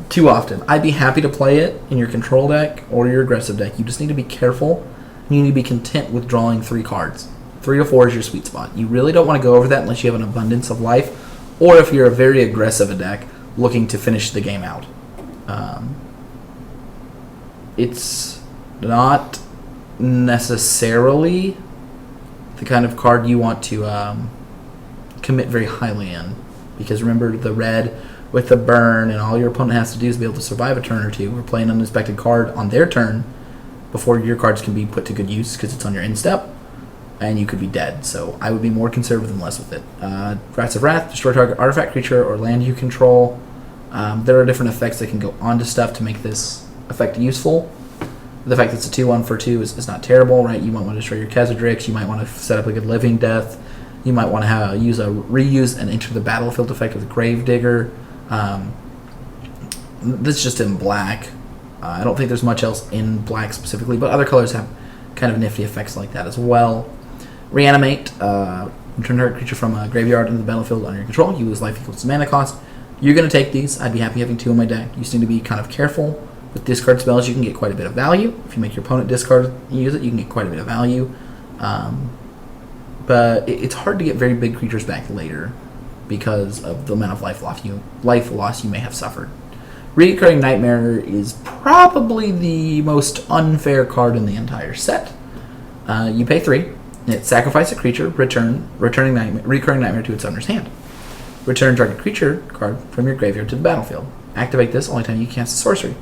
Too often. I'd be happy to play it in your control deck or your aggressive deck. You just need to be careful. You need to be content with drawing 3 cards. 3 to 4 is your sweet spot. You really don't want to go over that unless you have an abundance of life, or if you're a very aggressive deck looking to finish the game out. It's not necessarily the kind of card you want to commit very highly in, because remember, the red with the burn and all your opponent has to do is be able to survive a turn or two or play an uninspected card on their turn before your cards can be put to good use because it's on your end step, and you could be dead. So I would be more conservative than less with it. Rats of Wrath, destroy target artifact, creature, or land you control. There are different effects that can go onto stuff to make this effect useful. The fact that it's a 2/1 for 2 is not terrible, right? You might want to destroy your Khazadrix. You might want to set up a good Living Death. You might want to use a reuse and enter the battlefield effect with a Gravedigger. This is just in black. I don't think there's much else in black specifically, but other colors have kind of nifty effects like that as well. Reanimate. Return target creature from a graveyard into the battlefield under your control. You lose life equals to mana cost. You're going to take these. I'd be happy having 2 in my deck. You just need to be kind of careful. With discard spells, you can get quite a bit of value. If you make your opponent discard and use it, you can get quite a bit of value. But it's hard to get very big creatures back later because of the amount of life loss you may have suffered. Recurring Nightmare is probably the most unfair card in the entire set. You pay 3. It sacrifice a creature, returning Recurring Nightmare to its owner's hand. Return target creature card from your graveyard to the battlefield. Activate this only time you cast a sorcery.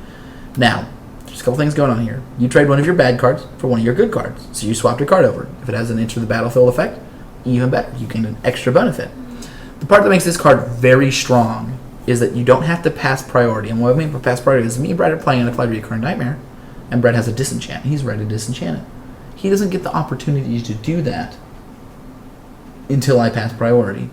Now, there's a couple things going on here. You trade one of your bad cards for one of your good cards. So you swapped a card over. If it has an enter the battlefield effect, even better. You gain an extra benefit. The part that makes this card very strong is that you don't have to pass priority. And what I mean by pass priority is me and Brett are playing an applied Recurring Nightmare, and Brett has a disenchant. He's ready to disenchant it. He doesn't get the opportunity to do that until I pass priority,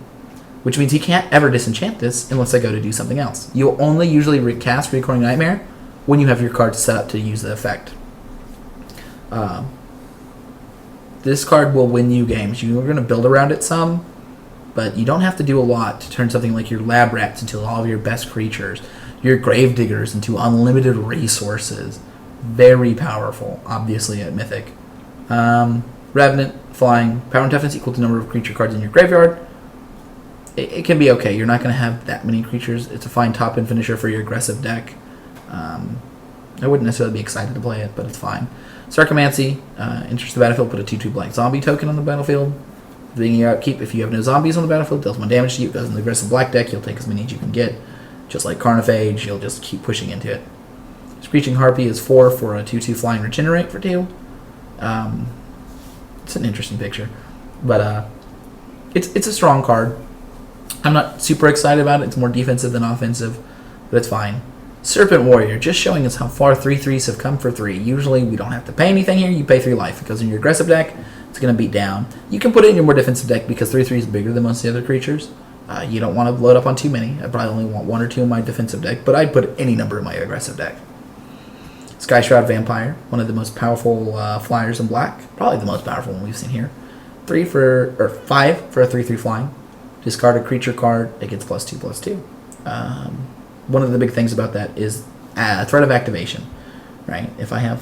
which means he can't ever disenchant this unless I go to do something else. You'll only usually recast Recurring Nightmare when you have your cards set up to use the effect. This card will win you games. You're going to build around it some, but you don't have to do a lot to turn something like your Lab Rats into all of your best creatures, your Gravediggers into unlimited resources. Very powerful, obviously, at Mythic. Revenant, flying, power and toughness equal to the number of creature cards in your graveyard. It can be okay. You're not going to have that many creatures. It's a fine top-end finisher for your aggressive deck. I wouldn't necessarily be excited to play it, but it's fine. Sarcomancy, enters the battlefield, put a 2/2 black zombie token on the battlefield. Being your upkeep, if you have no zombies on the battlefield, deals 1 damage to you. It goes in the aggressive black deck, you'll take as many as you can get. Just like Carnophage, you'll just keep pushing into it. Screeching Harpy is 4 for a 2/2 flying regenerate for 2. It's an interesting picture. But it's a strong card. I'm not super excited about it. It's more defensive than offensive, but it's fine. Serpent Warrior, just showing us how far 3/3s have come for 3. Usually we don't have to pay anything here. You pay 3 life. It goes in your aggressive deck. It's going to beat down. You can put it in your more defensive deck because 3/3 is bigger than most of the other creatures. You don't want to load up on too many. I probably only want 1 or 2 in my defensive deck, but I'd put any number in my aggressive deck. Skyshroud Vampire, one of the most powerful flyers in black. Probably the most powerful one we've seen here. 5 for a 3/3 flying. discard a creature card, it gets +2/+2. One of the big things about that is threat of activation, right? If I have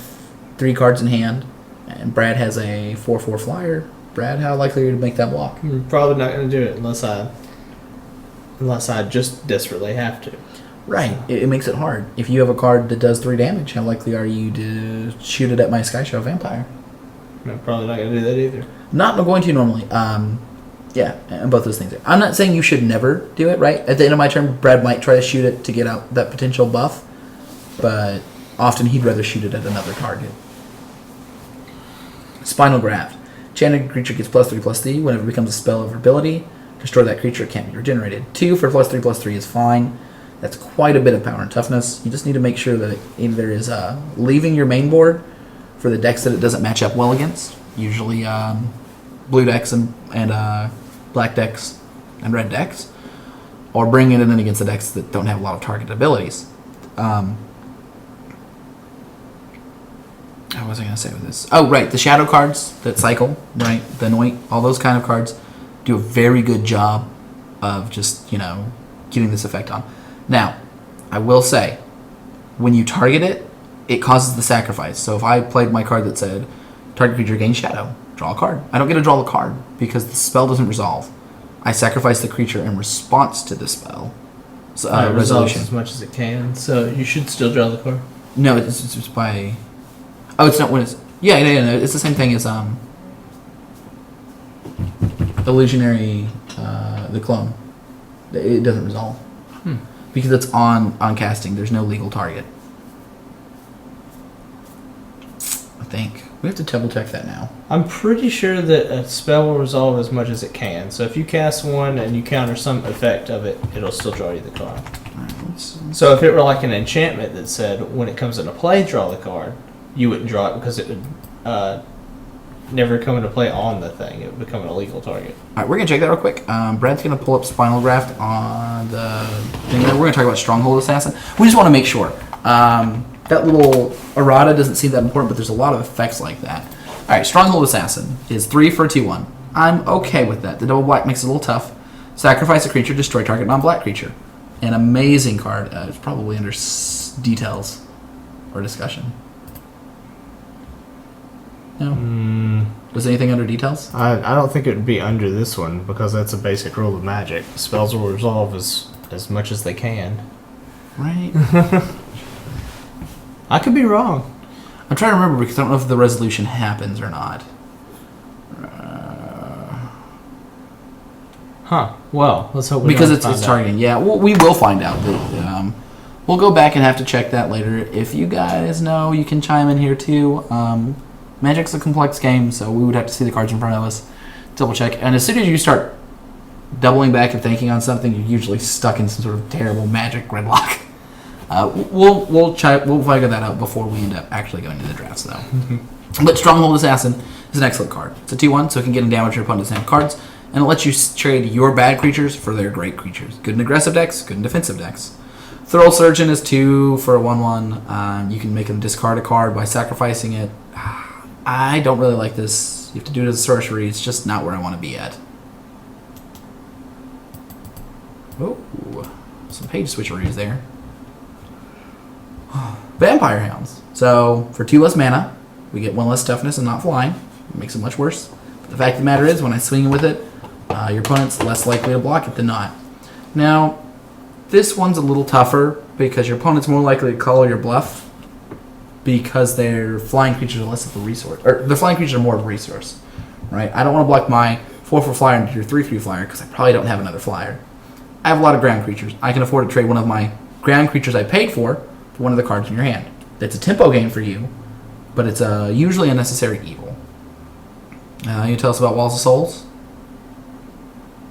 3 cards in hand and Brad has a 4/4 flyer, Brad, how likely are you to make that block? I'm probably not going to do it unless I just desperately have to. Right. It makes it hard. If you have a card that does 3 damage, how likely are you to shoot it at my Skyshadow Vampire? I'm probably not going to do that either. Not going to normally. Yeah, and both those things. I'm not saying you should never do it, right? At the end of my turn, Brad might try to shoot it to get out that potential buff, but often he'd rather shoot it at another target. Spinal Graft. Enchanted creature gets +3/+3 whenever it becomes a spell of ability. Destroy that creature, it can't be regenerated. 2 for +3/+3 is fine. That's quite a bit of power and toughness. You just need to make sure that it either is leaving your main board for the decks that it doesn't match up well against, usually blue decks and black decks and red decks, or bringing it in against the decks that don't have a lot of target abilities. What was I going to say with this? Oh, right. The shadow cards that cycle, right? The Anoint, all those kind of cards do a very good job of just, getting this effect on. Now, I will say, when you target it, it causes the sacrifice. So if I played my card that said, target creature gains shadow, draw a card. I don't get to draw the card because the spell doesn't resolve. I sacrifice the creature in response to the spell. So, it resolves resolution. as much as it can, so you should still draw the card. No, it's just by... Oh, it's not when it's... Yeah, no, it's the same thing as Illusionary, the clone. It doesn't resolve. Because it's on casting. There's no legal target. I think. We have to double check that now. I'm pretty sure that a spell will resolve as much as it can. So if you cast one and you counter some effect of it, it'll still draw you the card. So if it were like an enchantment that said, when it comes into play, draw the card, you wouldn't draw it because it would never come into play on the thing. It would become an illegal target. Alright, we're going to check that real quick. Brad's going to pull up Spinal Graft on the thing there. We're going to talk about Stronghold Assassin. We just want to make sure. That little errata doesn't seem that important, but there's a lot of effects like that. Alright, Stronghold Assassin is 3 for a 2/1. I'm okay with that. The double black makes it a little tough. Sacrifice a creature, destroy target non-black creature. An amazing card. It's probably under details or discussion. No? Was anything under details? I don't think it would be under this one because that's a basic rule of Magic. Spells will resolve as much as they can. Right. I could be wrong. I'm trying to remember because I don't know if the resolution happens or not. Well, let's hope we because don't it's targeting. Yeah, we will find out. We'll go back and have to check that later. If you guys know, you can chime in here too. Magic's a complex game, so we would have to see the cards in front of us, double check. And as soon as you start doubling back and thinking on something, you're usually stuck in some sort of terrible Magic gridlock. We'll figure that out before we end up actually going to the drafts, though. But Stronghold Assassin is an excellent card. It's a 2/1, so it can get and damage your opponent's hand cards, and it lets you trade your bad creatures for their great creatures. Good in aggressive decks, good in defensive decks. Thorough Surgeon is 2 for a 1/1. You can make them discard a card by sacrificing it. I don't really like this. You have to do it as a sorcery. It's just not where I want to be at. Oh, some page switcheroos there. Vampire Hounds. So, for 2 less mana, we get 1 less toughness and not flying. It makes it much worse. But the fact of the matter is, when I swing with it, your opponent's less likely to block it than not. Now, this one's a little tougher because your opponent's more likely to call your bluff because their flying creatures are less of a resource. Or their flying creatures are more of a resource, right? I don't want to block my 4/4 flyer into your 3/3 flyer because I probably don't have another flyer. I have a lot of ground creatures. I can afford to trade one of my ground creatures I paid for one of the cards in your hand. That's a tempo game for you, but it's usually a necessary evil. You tell us about Walls of Souls?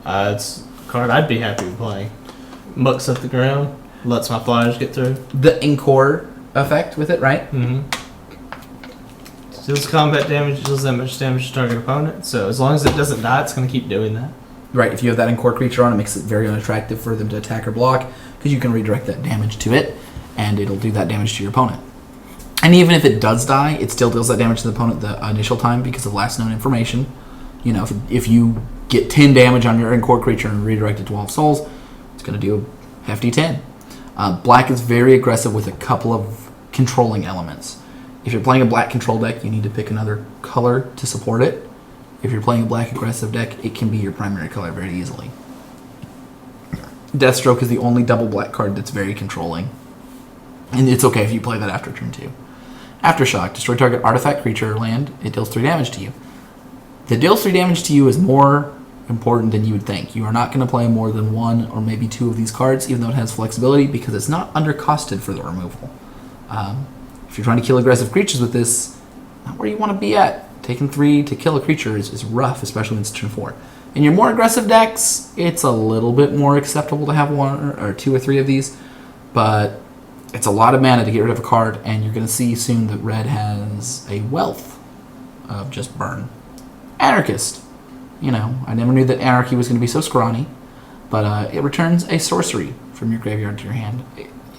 It's a card I'd be happy with playing. Mucks up the ground, lets my flyers get through. The Encore effect with it, right? Mm-hmm. Deals combat damage, deals that much damage to target opponent, so as long as it doesn't die, it's going to keep doing that. Right, if you have that Encore creature on, it makes it very unattractive for them to attack or block, because you can redirect that damage to it, and it'll do that damage to your opponent. And even if it does die, it still deals that damage to the opponent the initial time because of last known information. You know, if you get 10 damage on your in-core creature and redirect it to 12 souls, it's going to do a hefty 10. Black is very aggressive with a couple of controlling elements. If you're playing a black control deck, you need to pick another color to support it. If you're playing a black aggressive deck, it can be your primary color very easily. Deathstroke is the only double black card that's very controlling. And it's okay if you play that after turn 2. Aftershock, destroy target artifact, creature, or land. It deals 3 damage to you. The deals 3 damage to you is more important than you would think. You are not going to play more than 1 or maybe 2 of these cards, even though it has flexibility, because it's not undercosted for the removal. If you're trying to kill aggressive creatures with this, not where you want to be at. Taking 3 to kill a creature is rough, especially when it's turn 4. In your more aggressive decks, it's a little bit more acceptable to have 1 or 2 or 3 of these, but it's a lot of mana to get rid of a card, and you're going to see soon that red has a wealth of just burn. Anarchist. I never knew that Anarchy was going to be so scrawny, but it returns a sorcery from your graveyard to your hand.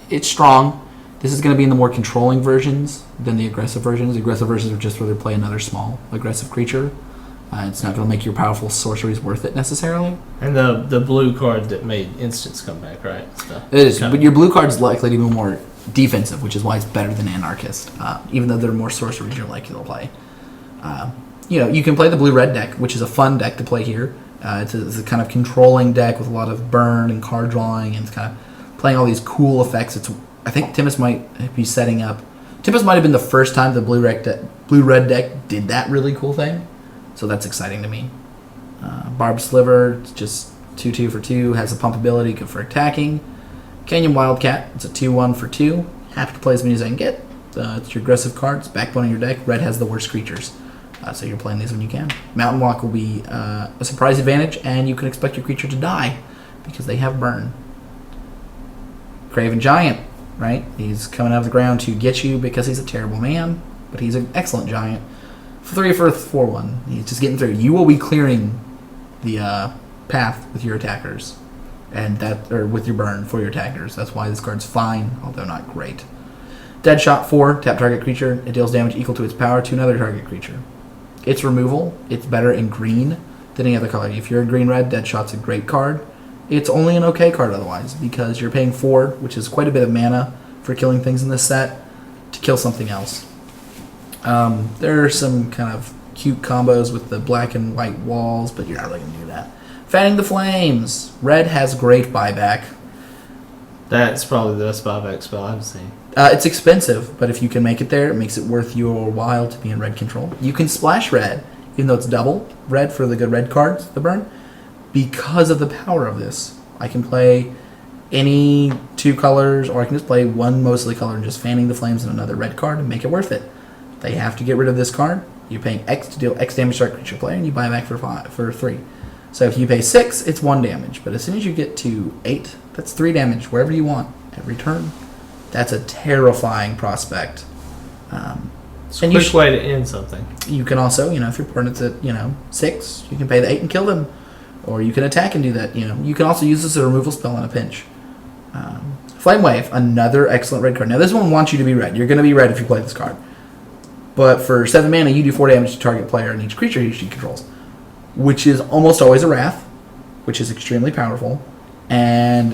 It's strong. This is going to be in the more controlling versions than the aggressive versions. The aggressive versions are just where they play another small aggressive creature. It's not going to make your powerful sorceries worth it necessarily. And the blue card that made instants come back, right? It is, but your blue card's likely to be more defensive, which is why it's better than Anarchist. Even though they're more sorceries, you're likely to play. You can play the blue-red deck, which is a fun deck to play here. It's a kind of controlling deck with a lot of burn and card drawing, and it's kind of playing all these cool effects. I think Tempest might be setting up. Tempest might have been the first time the blue-red deck did that really cool thing, so that's exciting to me. Barbed Sliver, it's just 2/2 for 2, has a pump ability, good for attacking. Canyon Wildcat, it's a 2/1 for 2. Happy to play as many as I can get. It's your aggressive cards, backbone of your deck. Red has the worst creatures, so you're playing these when you can. Mountain Walk will be a surprise advantage, and you can expect your creature to die because they have burn. Craven Giant, right? He's coming out of the ground to get you because he's a terrible man, but he's an excellent giant. 3 for 4/1. He's just getting through. You will be clearing the path with your attackers, or with your burn for your attackers. That's why this card's fine, although not great. Deadshot 4, tap target creature. It deals damage equal to its power to another target creature. Its removal, it's better in green than any other color. If you're in green-red, Deadshot's a great card. It's only an okay card otherwise, because you're paying 4, which is quite a bit of mana for killing things in this set, to kill something else. There are some kind of cute combos with the black and white walls, but you're not really going to do that. Fanning the Flames. Red has great buyback. That's probably the best buyback spell I've seen. It's expensive, but if you can make it there, it makes it worth your while to be in red control. You can splash red, even though it's double red for the good red cards, the burn, because of the power of this. I can play any 2 colors, or I can just play 1 mostly color and just Fanning the Flames and another red card and make it worth it. They have to get rid of this card. You're paying X to deal X damage to our creature player, and you buy back for 3. So if you pay 6, it's 1 damage. But as soon as you get to 8, that's 3 damage wherever you want every turn. That's a terrifying prospect. It's a quick way to end something. You can also, if your opponent's at 6, you can pay the 8 and kill them, or you can attack and do that. You can also use this as a removal spell in a pinch. Flame Wave, another excellent red card. Now this one wants you to be red. You're going to be red if you play this card. But for 7 mana, you do 4 damage to target player and each creature he controls, which is almost always a Wrath, which is extremely powerful. And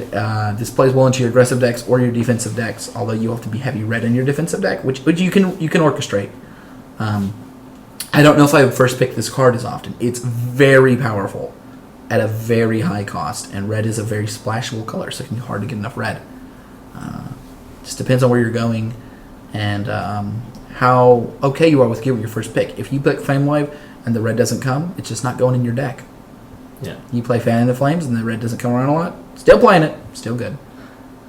this plays well into your aggressive decks or your defensive decks, although you have to be heavy red in your defensive deck, which you can orchestrate. I don't know if I would first pick this card as often. It's very powerful at a very high cost, and red is a very splashable color, so it can be hard to get enough red. Just depends on where you're going and how okay you are with giving your first pick. If you pick Flame Wave and the red doesn't come, it's just not going in your deck. Yeah. You play Fanning the Flames and the red doesn't come around a lot, still playing it, still good.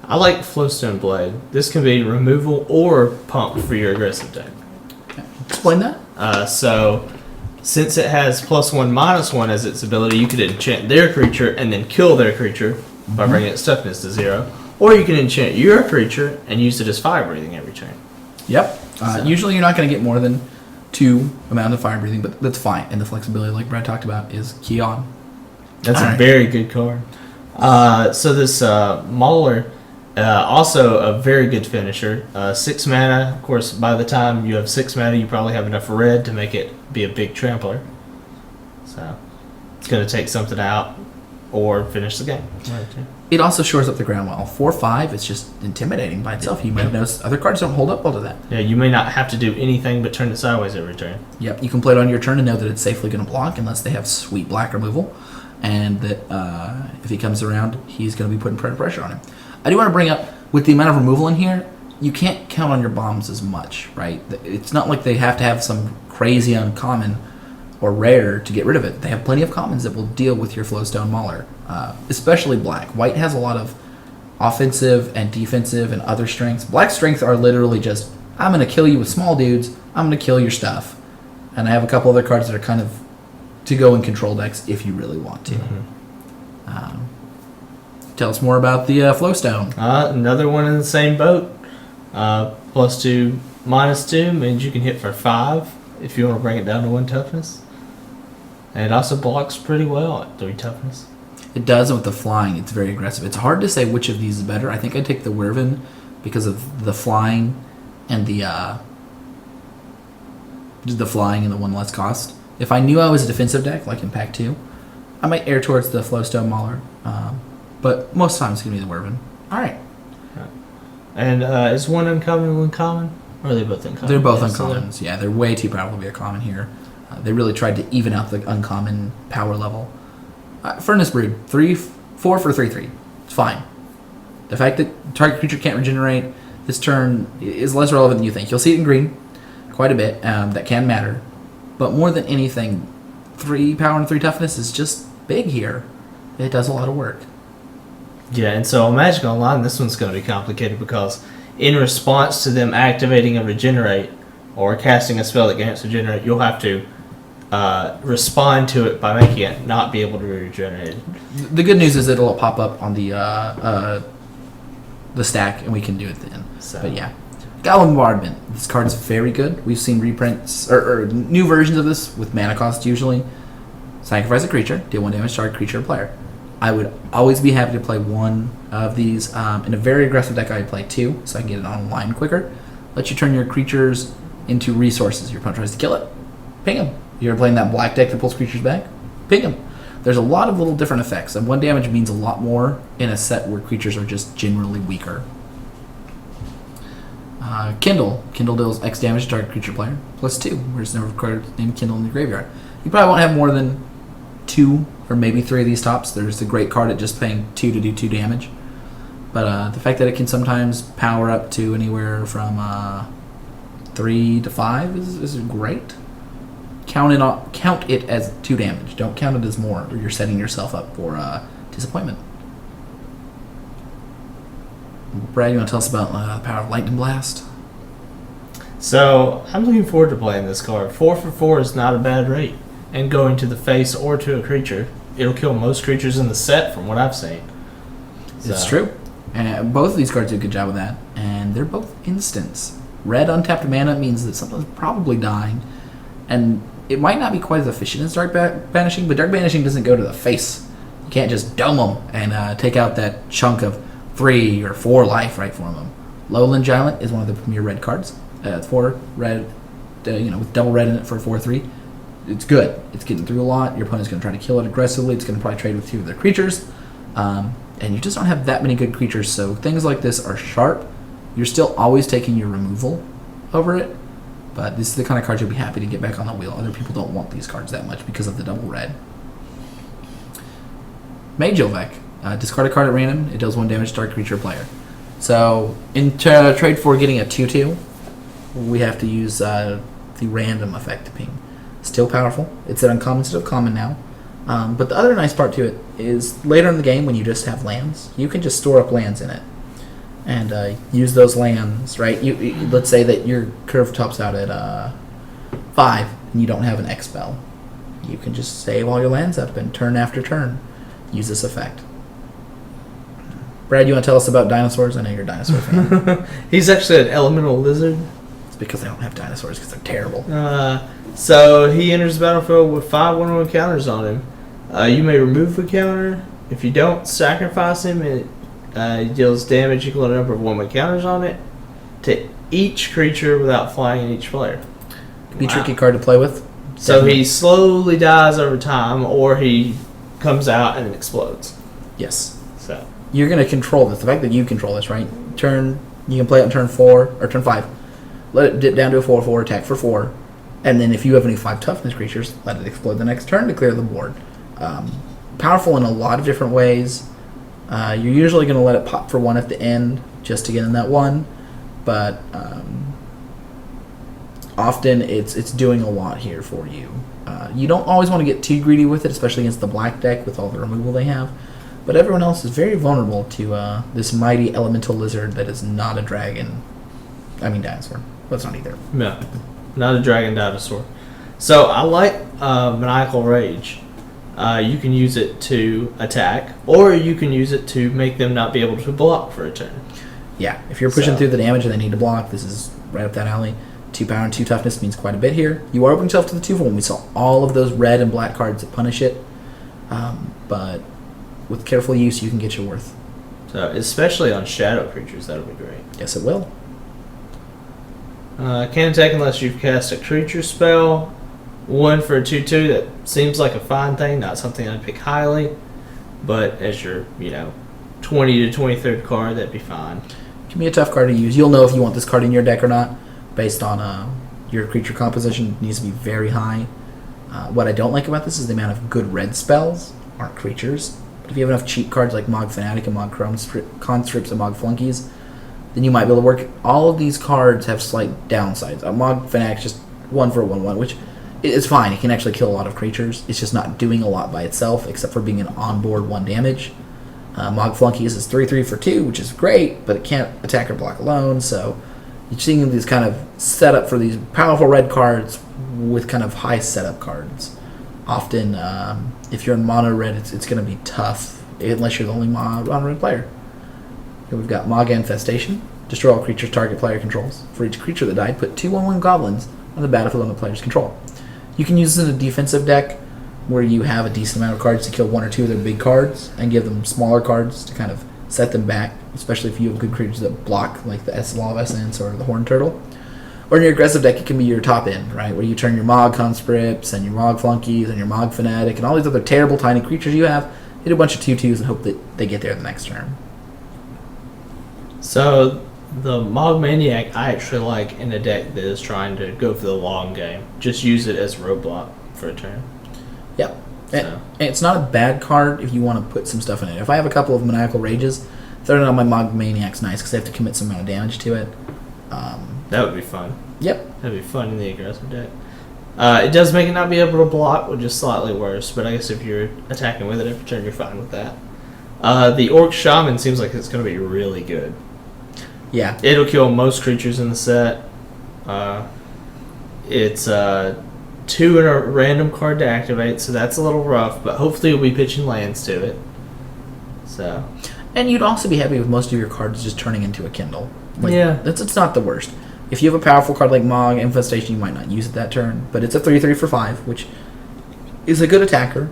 I like Flowstone Blade. This can be removal or pump for your aggressive deck. Okay. Explain that. So, since it has +1/-1 as its ability, you could enchant their creature and then kill their creature by bringing its toughness to 0. Or you can enchant your creature and use it as fire breathing every turn. Yep. Usually you're not going to get more than 2 amount of fire breathing, but that's fine. And the flexibility, like Brad talked about, is key on. That's a very good card. So this Mauler, also a very good finisher. 6 mana. Of course, by the time you have 6 mana, you probably have enough red to make it be a big trampler. So going to take something out or finish the game. Right. It also shores up the ground well. 4/5 is just intimidating by itself. You might have noticed other cards don't hold up well to that. Yeah, you may not have to do anything but turn it sideways every turn. Yep, you can play it on your turn and know that it's safely going to block unless they have sweet black removal, and that if he comes around, he's going to be putting pressure on him. I do want to bring up, with the amount of removal in here, you can't count on your bombs as much, right? It's not like they have to have some crazy uncommon or rare to get rid of it. They have plenty of commons that will deal with your Flowstone Mauler, especially black. White has a lot of offensive and defensive and other strengths. Black strengths are literally just, I'm going to kill you with small dudes, I'm going to kill your stuff. And I have a couple other cards that are kind of to go in control decks if you really want to. Tell us more about the Flowstone. Another one in the same boat. +2, -2 means you can hit for 5 if you want to bring it down to 1 toughness. And it also blocks pretty well at 3 toughness. It does, and with the flying, it's very aggressive. It's hard to say which of these is better. I think I'd take the Wyvern because of the flying and the one less cost. If I knew I was a defensive deck, like in Pack 2, I might err towards the Flowstone Mauler. But most times it's going to be the Wyvern. All right. And is one uncommon and one common? Or are they both uncommon? They're both uncommons. Yeah, they're way too powerful to be a common here. They really tried to even out the uncommon power level. Furnace Brood, 4 for 3/3. It's fine. The fact that target creature can't regenerate this turn is less relevant than you think. You'll see it in green quite a bit. That can matter. But more than anything, 3 power and 3 toughness is just big here. It does a lot of work. Yeah, and so on Magic Online, this one's going to be complicated because in response to them activating a regenerate or casting a spell that grants regenerate, you'll have to respond to it by making it not be able to be regenerated. The good news is it'll pop up on the stack, and we can do it then. So. But yeah, Goblin Bombardment. This card is very good. We've seen reprints or new versions of this with mana cost usually. Sacrifice a creature, deal 1 damage to target creature or player. I would always be happy to play one of these. In a very aggressive deck, I would play 2, so I can get it online quicker. Let you turn your creatures into resources. Your opponent tries to kill it, ping him. You're playing that black deck that pulls creatures back, ping him. There's a lot of little different effects, and 1 damage means a lot more in a set where creatures are just generally weaker. Kindle. Kindle deals X damage to target creature player, +2. There's never a card named Kindle in the graveyard. You probably won't have more than 2 or maybe 3 of these tops. There's the great card at just paying 2 to do 2 damage. But the fact that it can sometimes power up to anywhere from 3 to 5 is great. Count it as 2 damage. Don't count it as more, or you're setting yourself up for disappointment. Brad, you want to tell us about the power of Lightning Blast? So, I'm looking forward to playing this card. 4 for 4 is not a bad rate. And going to the face or to a creature, it'll kill most creatures in the set from what I've seen. It's true. And both of these cards do a good job with that. And they're both instants. Red untapped mana means that something's probably dying. And it might not be quite as efficient as Dark Banishing, but Dark Banishing doesn't go to the face. You can't just dome them and take out that chunk of 3 or 4 life right from them. Lowland Giant is one of the premier red cards. 4 red, with double red in it for 4/3. It's good. It's getting through a lot. Your opponent's going to try to kill it aggressively. It's going to probably trade with 2 of their creatures. And you just don't have that many good creatures, so things like this are sharp. You're still always taking your removal over it, but this is the kind of card you'll be happy to get back on the wheel. Other people don't want these cards that much because of the double red. Majovec. Discard a card at random. It deals 1 damage to target creature player. So, in trade for getting a 2/2, we have to use the random effect to ping. Still powerful. It's an uncommon instead of common now. But the other nice part to it is later in the game when you just have lands, you can just store up lands in it and use those lands, right? Let's say that your curve tops out at 5 and you don't have an X spell. You can just save all your lands up and turn after turn use this effect. Brad, you want to tell us about dinosaurs? I know you're a dinosaur fan. He's actually an elemental lizard. It's because they don't have dinosaurs because they're terrible. So he enters the battlefield with 5 1/1 counters on him. You may remove a counter. If you don't sacrifice him, it deals damage equal to the number of 1/1 counters on it to each creature without flying in each player. Could be a tricky card to play with, So Definitely. he slowly dies over time, or he comes out and explodes. Yes. So You're going to control this. The fact that you control this, right? You can play it on turn 4 or turn 5. Let it dip down to a 4/4, attack for 4. And then if you have any 5 toughness creatures, let it explode the next turn to clear the board. Powerful in a lot of different ways. You're usually going to let it pop for 1 at the end just to get in that 1. But often it's doing a lot here for you. You don't always want to get too greedy with it, especially against the black deck with all the removal they have. But everyone else is very vulnerable to this mighty elemental lizard that is not a dragon. I mean dinosaur. But it's not either. no, not a dragon dinosaur. So I like Maniacal Rage. You can use it to attack, or you can use it to make them not be able to block for a turn. Yeah, if you're pushing through the damage and they need to block, this is right up that alley. 2 power and 2 toughness means quite a bit here. You are opening yourself to the 2 for 1. We saw all of those red and black cards that punish it. But with careful use, you can get your worth. So especially on shadow creatures, that'll be great. Yes, it will. Can't attack unless you've cast a creature spell. 1 for a 2/2. That seems like a fine thing, not something I'd pick highly. But as your 20 to 23rd card, that'd be fine. Can be a tough card to use. You'll know if you want this card in your deck or not based on your creature composition. It needs to be very high. What I don't like about this is the amount of good red spells aren't creatures. But if you have enough cheap cards like Mog Fanatic and Mog Conscripts and Mog Flunkies, then you might be able to work. All of these cards have slight downsides. Mog Fanatic's just 1 for a 1/1, which is fine. It can actually kill a lot of creatures. It's just not doing a lot by itself, except for being an onboard 1 damage. Mog Flunkies is 3/3 for 2, which is great, but it can't attack or block alone, so you're seeing these kind of setup for these powerful red cards with kind of high setup cards. Often, if you're in mono red, it's going to be tough, unless you're the only mono red player. Here we've got Mog Infestation. Destroy all creatures target player controls. For each creature that died, put 2/1/1 goblins on the battlefield under the player's control. You can use this in a defensive deck where you have a decent amount of cards to kill 1 or 2 of their big cards and give them smaller cards to kind of set them back, especially if you have good creatures that block, like the Law of Essence or the Horned Turtle. Or in your aggressive deck, it can be your top end, right, where you turn your Mog Conscripts and your Mog Flunkies and your Mog Fanatic and all these other terrible tiny creatures you have, hit a bunch of 2/2s and hope that they get there the next turn. So the Mog Maniac I actually like in a deck that is trying to go for the long game. Just use it as a roadblock for a turn. Yep. And So. it's not a bad card if you want to put some stuff in it. If I have a couple of Maniacal Rages, throwing it on my Mog Maniac's nice because I have to commit some amount of damage to it. That would be fun. Yep. That'd be fun in the aggressive deck. It does make it not be able to block, which is slightly worse, but I guess if you're attacking with it every turn, you're fine with that. The Orc Shaman seems like it's going to be really good. Yeah. It'll kill most creatures in the set. It's 2 and a random card to activate, so that's a little rough, but hopefully you'll be pitching lands to it. So. And you'd also be happy with most of your cards just turning into a Kindle. Yeah. It's not the worst. If you have a powerful card like Mog Infestation, you might not use it that turn, but it's a 3/3 for 5, which is a good attacker.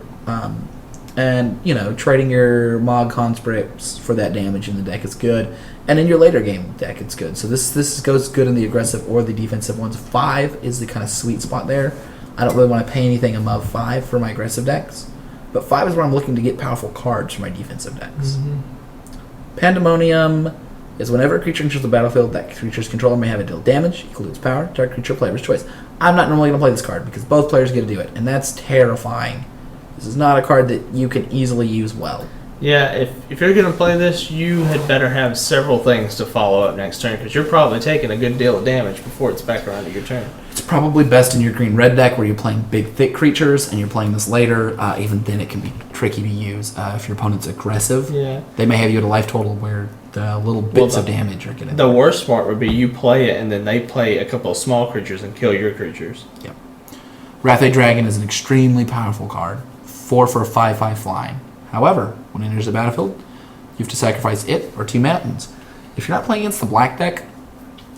And, trading your Mog Conscripts for that damage in the deck is good. And in your later game deck, it's good. So this goes good in the aggressive or the defensive ones. 5 is the kind of sweet spot there. I don't really want to pay anything above 5 for my aggressive decks. But 5 is where I'm looking to get powerful cards for my defensive decks. Mm-hmm. Pandemonium is whenever a creature enters the battlefield, that creature's controller may have it deal damage equal to its power, target creature player's choice. I'm not normally going to play this card because both players get to do it, and that's terrifying. This is not a card that you can easily use well. Yeah, if you're going to play this, you had better have several things to follow up next turn, because you're probably taking a good deal of damage before it's back around to your turn. It's probably best in your green-red deck where you're playing big, thick creatures, and you're playing this later. Even then, it can be tricky to use if your opponent's aggressive. Yeah. They may have you at a life total where the little bits of damage are getting. The worst part would be you play it, and then they play a couple of small creatures and kill your creatures. Yep. Wrath-Eye Dragon is an extremely powerful card. 4 for a 5/5 flying. However, when it enters the battlefield, you have to sacrifice it or 2 mountains. If you're not playing against the black deck,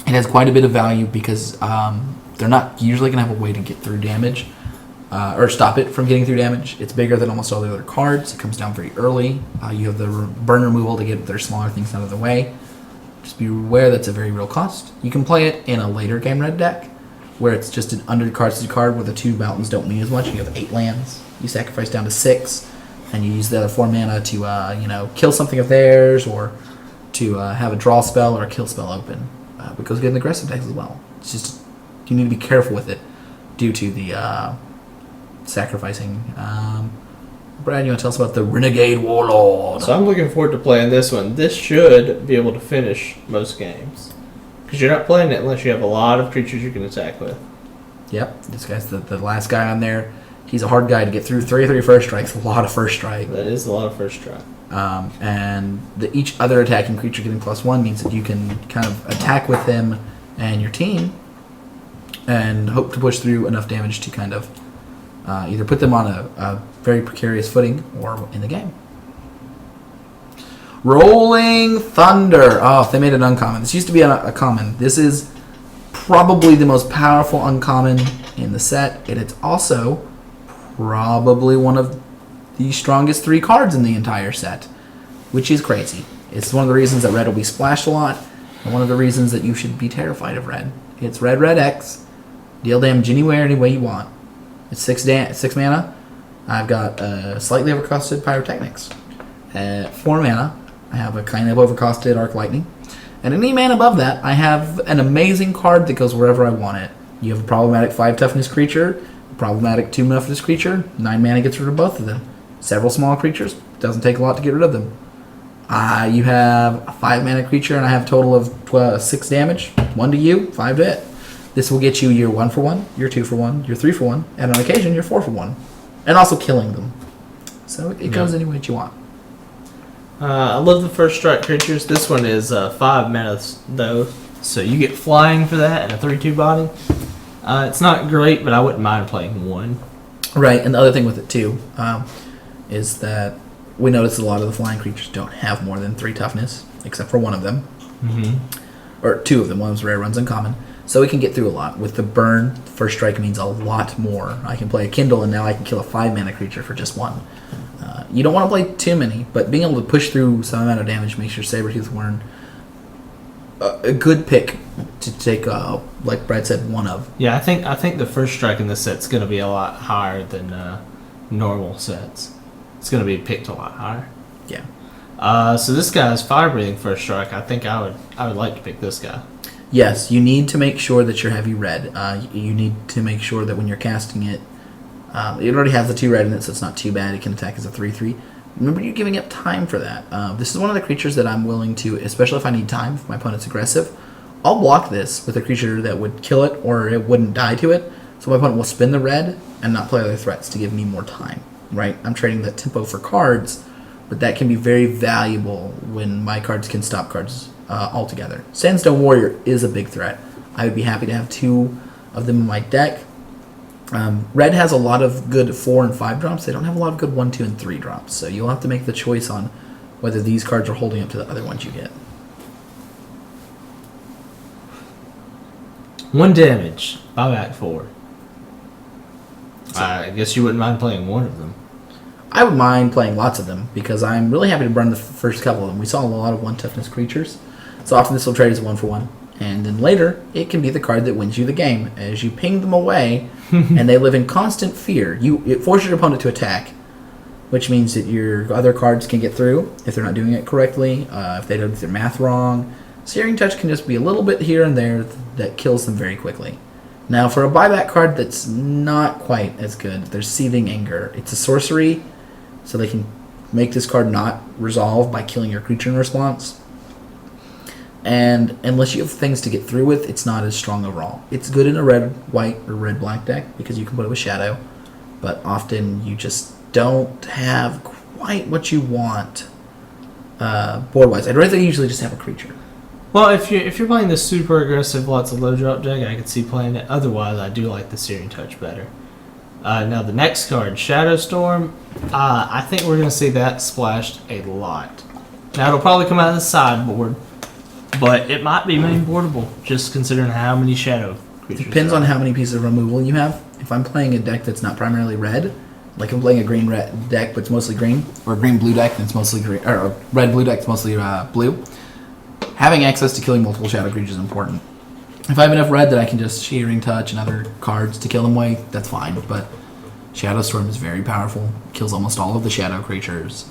it has quite a bit of value because they're not usually going to have a way to get through damage or stop it from getting through damage. It's bigger than almost all the other cards. It comes down very early. You have the burn removal to get their smaller things out of the way. Just be aware that's a very real cost. You can play it in a later game red deck where it's just an undercarded card where the 2 mountains don't mean as much. You have 8 lands. You sacrifice down to 6, and you use the other 4 mana to kill something of theirs, or to have a draw spell or a kill spell open. But it goes good in aggressive decks as well. It's just you need to be careful with it due to the sacrificing. Brad, you want to tell us about the Renegade Warlord? So I'm looking forward to playing this one. This should be able to finish most games. Because you're not playing it unless you have a lot of creatures you can attack with. Yep, this guy's the last guy on there. He's a hard guy to get through. 3/3 first strike's a lot of first strike. That is a lot of first strike. And each other attacking creature getting +1 means that you can kind of attack with him and your team and hope to push through enough damage to kind of either put them on a very precarious footing or in the game. Rolling Thunder. Oh, they made it uncommon. This used to be a common. This is probably the most powerful uncommon in the set. And it's also probably one of the strongest 3 cards in the entire set, which is crazy. It's one of the reasons that red will be splashed a lot, and one of the reasons that you should be terrified of red. It's red, red X. Deal damage anywhere, any way you want. It's 6 mana. I've got slightly overcosted Pyrotechnics. At 4 mana, I have a kind of overcosted Arc Lightning. And any mana above that, I have an amazing card that goes wherever I want it. You have a problematic 5 toughness creature, a problematic 2 toughness creature, 9 mana gets rid of both of them. Several small creatures, doesn't take a lot to get rid of them. You have a 5 mana creature, and I have a total of 6 damage. 1 to you, 5 to it. This will get you your 1 for 1, your 2 for 1, your 3 for 1, and on occasion your 4 for 1. And also killing them. So it goes any way that you want. I love the first strike creatures. This one is 5 mana though, so you get flying for that and a 3/2 body. It's not great, but I wouldn't mind playing 1. Right, and the other thing with it too is that we notice a lot of the flying creatures don't have more than 3 toughness, except for one of them. Or 2 of them. One was rare, one's uncommon. So we can get through a lot. With the burn, first strike means a lot more. I can play a Kindle, and now I can kill a 5 mana creature for just 1. You don't want to play too many, but being able to push through some amount of damage makes your Sabertooth Wyrm a good pick to take, like Brad said, 1 of. Yeah, I think the first strike in this set's going to be a lot higher than normal sets. It's going to be picked a lot higher. Yeah. So this guy's fire breathing first strike. I think I would like to pick this guy. Yes, you need to make sure that you're heavy red. You need to make sure that when you're casting it, it already has the 2 red in it, so it's not too bad. It can attack as a 3/3. Remember, you're giving up time for that. This is one of the creatures that I'm willing to, especially if I need time, if my opponent's aggressive, I'll block this with a creature that would kill it or it wouldn't die to it. So my opponent will spin the red and not play other threats to give me more time. Right? I'm trading that tempo for cards, but that can be very valuable when my cards can stop cards altogether. Sandstone Warrior is a big threat. I would be happy to have 2 of them in my deck. Red has a lot of good 4 and 5 drops. They don't have a lot of good 1, 2, and 3 drops. So you'll have to make the choice on whether these cards are holding up to the other ones you get. 1 damage. Buyback 4. I guess you wouldn't mind playing 1 of them. I would mind playing lots of them because I'm really happy to burn the first couple of them. We saw a lot of 1 toughness creatures. So often this will trade as a 1 for 1. And then later, it can be the card that wins you the game. As you ping them away, and they live in constant fear. It forces your opponent to attack, which means that your other cards can get through if they're not doing it correctly, if they don't do their math wrong. Searing Touch can just be a little bit here and there that kills them very quickly. Now, for a buyback card that's not quite as good, there's Seething Anger. It's a sorcery, so they can make this card not resolve by killing your creature in response. And unless you have things to get through with, it's not as strong overall. It's good in a red-white or red-black deck because you can put it with Shadow, but often you just don't have quite what you want board-wise. I'd rather usually just have a creature. Well, if you're playing this super aggressive, lots of low drop deck, I could see playing it. Otherwise, I do like the Searing Touch better. Now the next card, Shadow Storm, I think we're going to see that splashed a lot. Now it'll probably come out of the sideboard, but it might be main boardable, just considering how many shadow creatures. Depends on how many pieces of removal you have. If I'm playing a deck that's not primarily red, like I'm playing a green-red deck but it's mostly green, or a green-blue deck that's mostly green, or a red-blue deck that's mostly blue, having access to killing multiple shadow creatures is important. If I have enough red that I can just Shearing Touch and other cards to kill them away, that's fine. But Shadow Storm is very powerful. Kills almost all of the shadow creatures.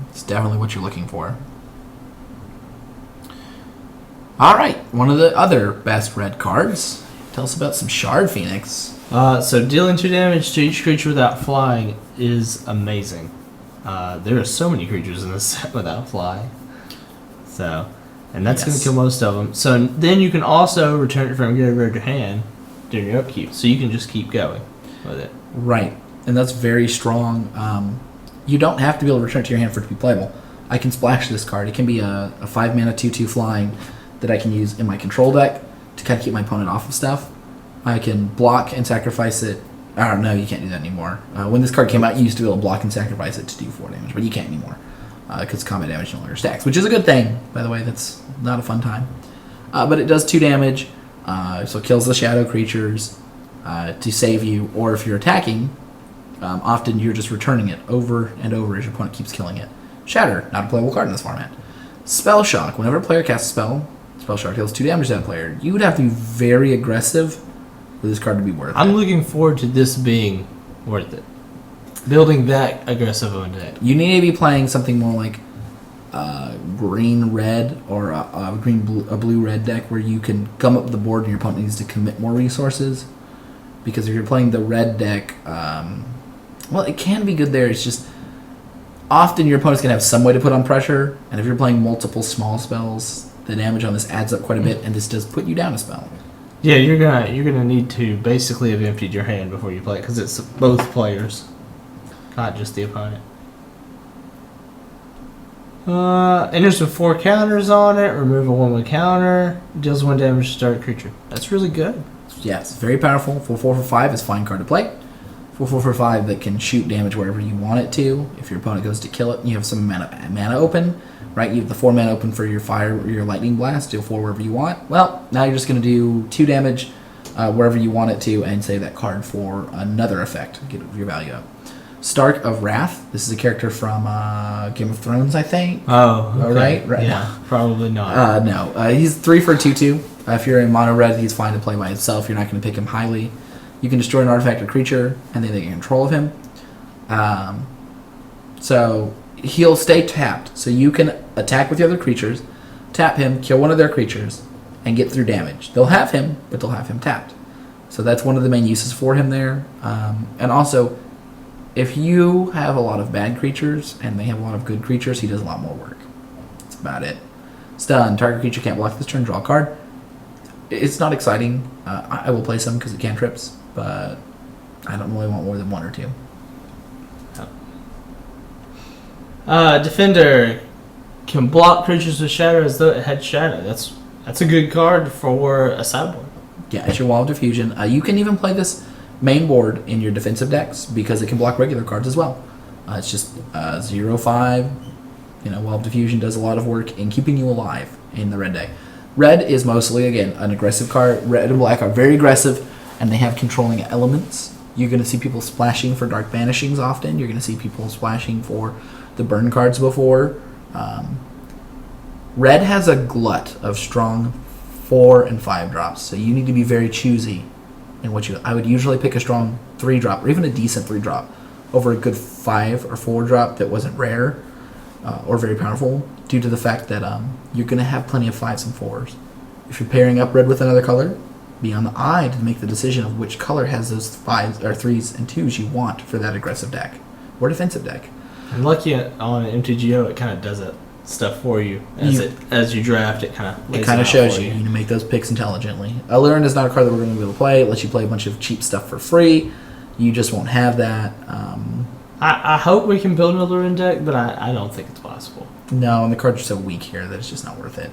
It's definitely what you're looking for. Alright, one of the other best red cards. Tell us about some Shard Phoenix. So dealing 2 damage to each creature without flying is amazing. There are so many creatures in this set without flying. So, and that's going to kill most of them. So then you can also return it from your graveyard to hand during your upkeep. So you can just keep going with it. Right, and that's very strong. You don't have to be able to return it to your hand for it to be playable. I can splash this card. It can be a 5-mana 2/2 flying that I can use in my control deck to kind of keep my opponent off of stuff. I can block and sacrifice it. I don't know, you can't do that anymore. When this card came out, you used to be able to block and sacrifice it to do 4 damage, but you can't anymore because combat damage no longer stacks, which is a good thing, by the way. That's not a fun time. But it does 2 damage, so it kills the shadow creatures to save you, or if you're attacking, often you're just returning it over and over as your opponent keeps killing it. Shatter, not a playable card in this format. Spell Shock, whenever a player casts a spell, Spell Shock deals 2 damage to that player. You would have to be very aggressive for this card to be worth it. I'm looking forward to this being worth it. Building that aggressive of a deck. You need to be playing something more like green-red or a blue-red deck where you can come up the board and your opponent needs to commit more resources. Because if you're playing the red deck, well, it can be good there. It's just often your opponent's going to have some way to put on pressure, and if you're playing multiple small spells, the damage on this adds up quite a bit, and this does put you down a spell. Yeah, you're gonna need to basically have emptied your hand before you play, because it's both players, not just the opponent. Enters with 4 counters on it. Remove a 1/1 counter. Deals 1 damage to start creature. That's really good. Yeah, it's very powerful. 4/4 for 5 is a fine card to play. 4/4 for 5 that can shoot damage wherever you want it to. If your opponent goes to kill it, and you have some mana open, right? You have the 4 mana open for your fire or your lightning blast. Deal 4 wherever you want. Well, now you're just going to do 2 damage wherever you want it to, and save that card for another effect. Get your value up. Stark of Wrath. This is a character from Game of Thrones, I think. Oh, okay. Right. Yeah, probably not. No. He's 3 for 2/2. If you're in mono red, he's fine to play by himself. You're not going to pick him highly. You can destroy an artifact or creature, and then they get control of him. So he'll stay tapped. So you can attack with the other creatures, tap him, kill one of their creatures, and get through damage. They'll have him, but they'll have him tapped. So that's one of the main uses for him there. And also, if you have a lot of bad creatures and they have a lot of good creatures, he does a lot more work. That's about it. Stun. Target creature can't block this turn. Draw a card. It's not exciting. I will play some because it cantrips, but I don't really want more than 1 or 2. Defender can block creatures with shadow as though it had shadow. That's a good card for a sideboard. Yeah, it's your Wall of Diffusion. You can even play this main board in your defensive decks because it can block regular cards as well. It's just 0/5. Wall of Diffusion does a lot of work in keeping you alive in the red deck. Red is mostly, again, an aggressive card. Red and black are very aggressive, and they have controlling elements. You're going to see people splashing for Dark Banishings often. You're going to see people splashing for the burn cards before. Red has a glut of strong 4 and 5 drops, so you need to be very choosy in what you. I would usually pick a strong 3 drop, or even a decent 3 drop, over a good 5 or 4 drop that wasn't rare or very powerful, due to the fact that you're going to have plenty of 5s and 4s. If you're pairing up red with another color, be on the eye to make the decision of which color has those 5s or 3s and 2s you want for that aggressive deck or defensive deck. And lucky on MTGO, it kind of does that stuff for you as you draft. It kind of shows you. You need to make those picks intelligently. Allurin is not a card that we're going to be able to play. It lets you play a bunch of cheap stuff for free. You just won't have that. I hope we can build an Allurin deck, but I don't think it's possible. No, and the cards are so weak here that it's just not worth it.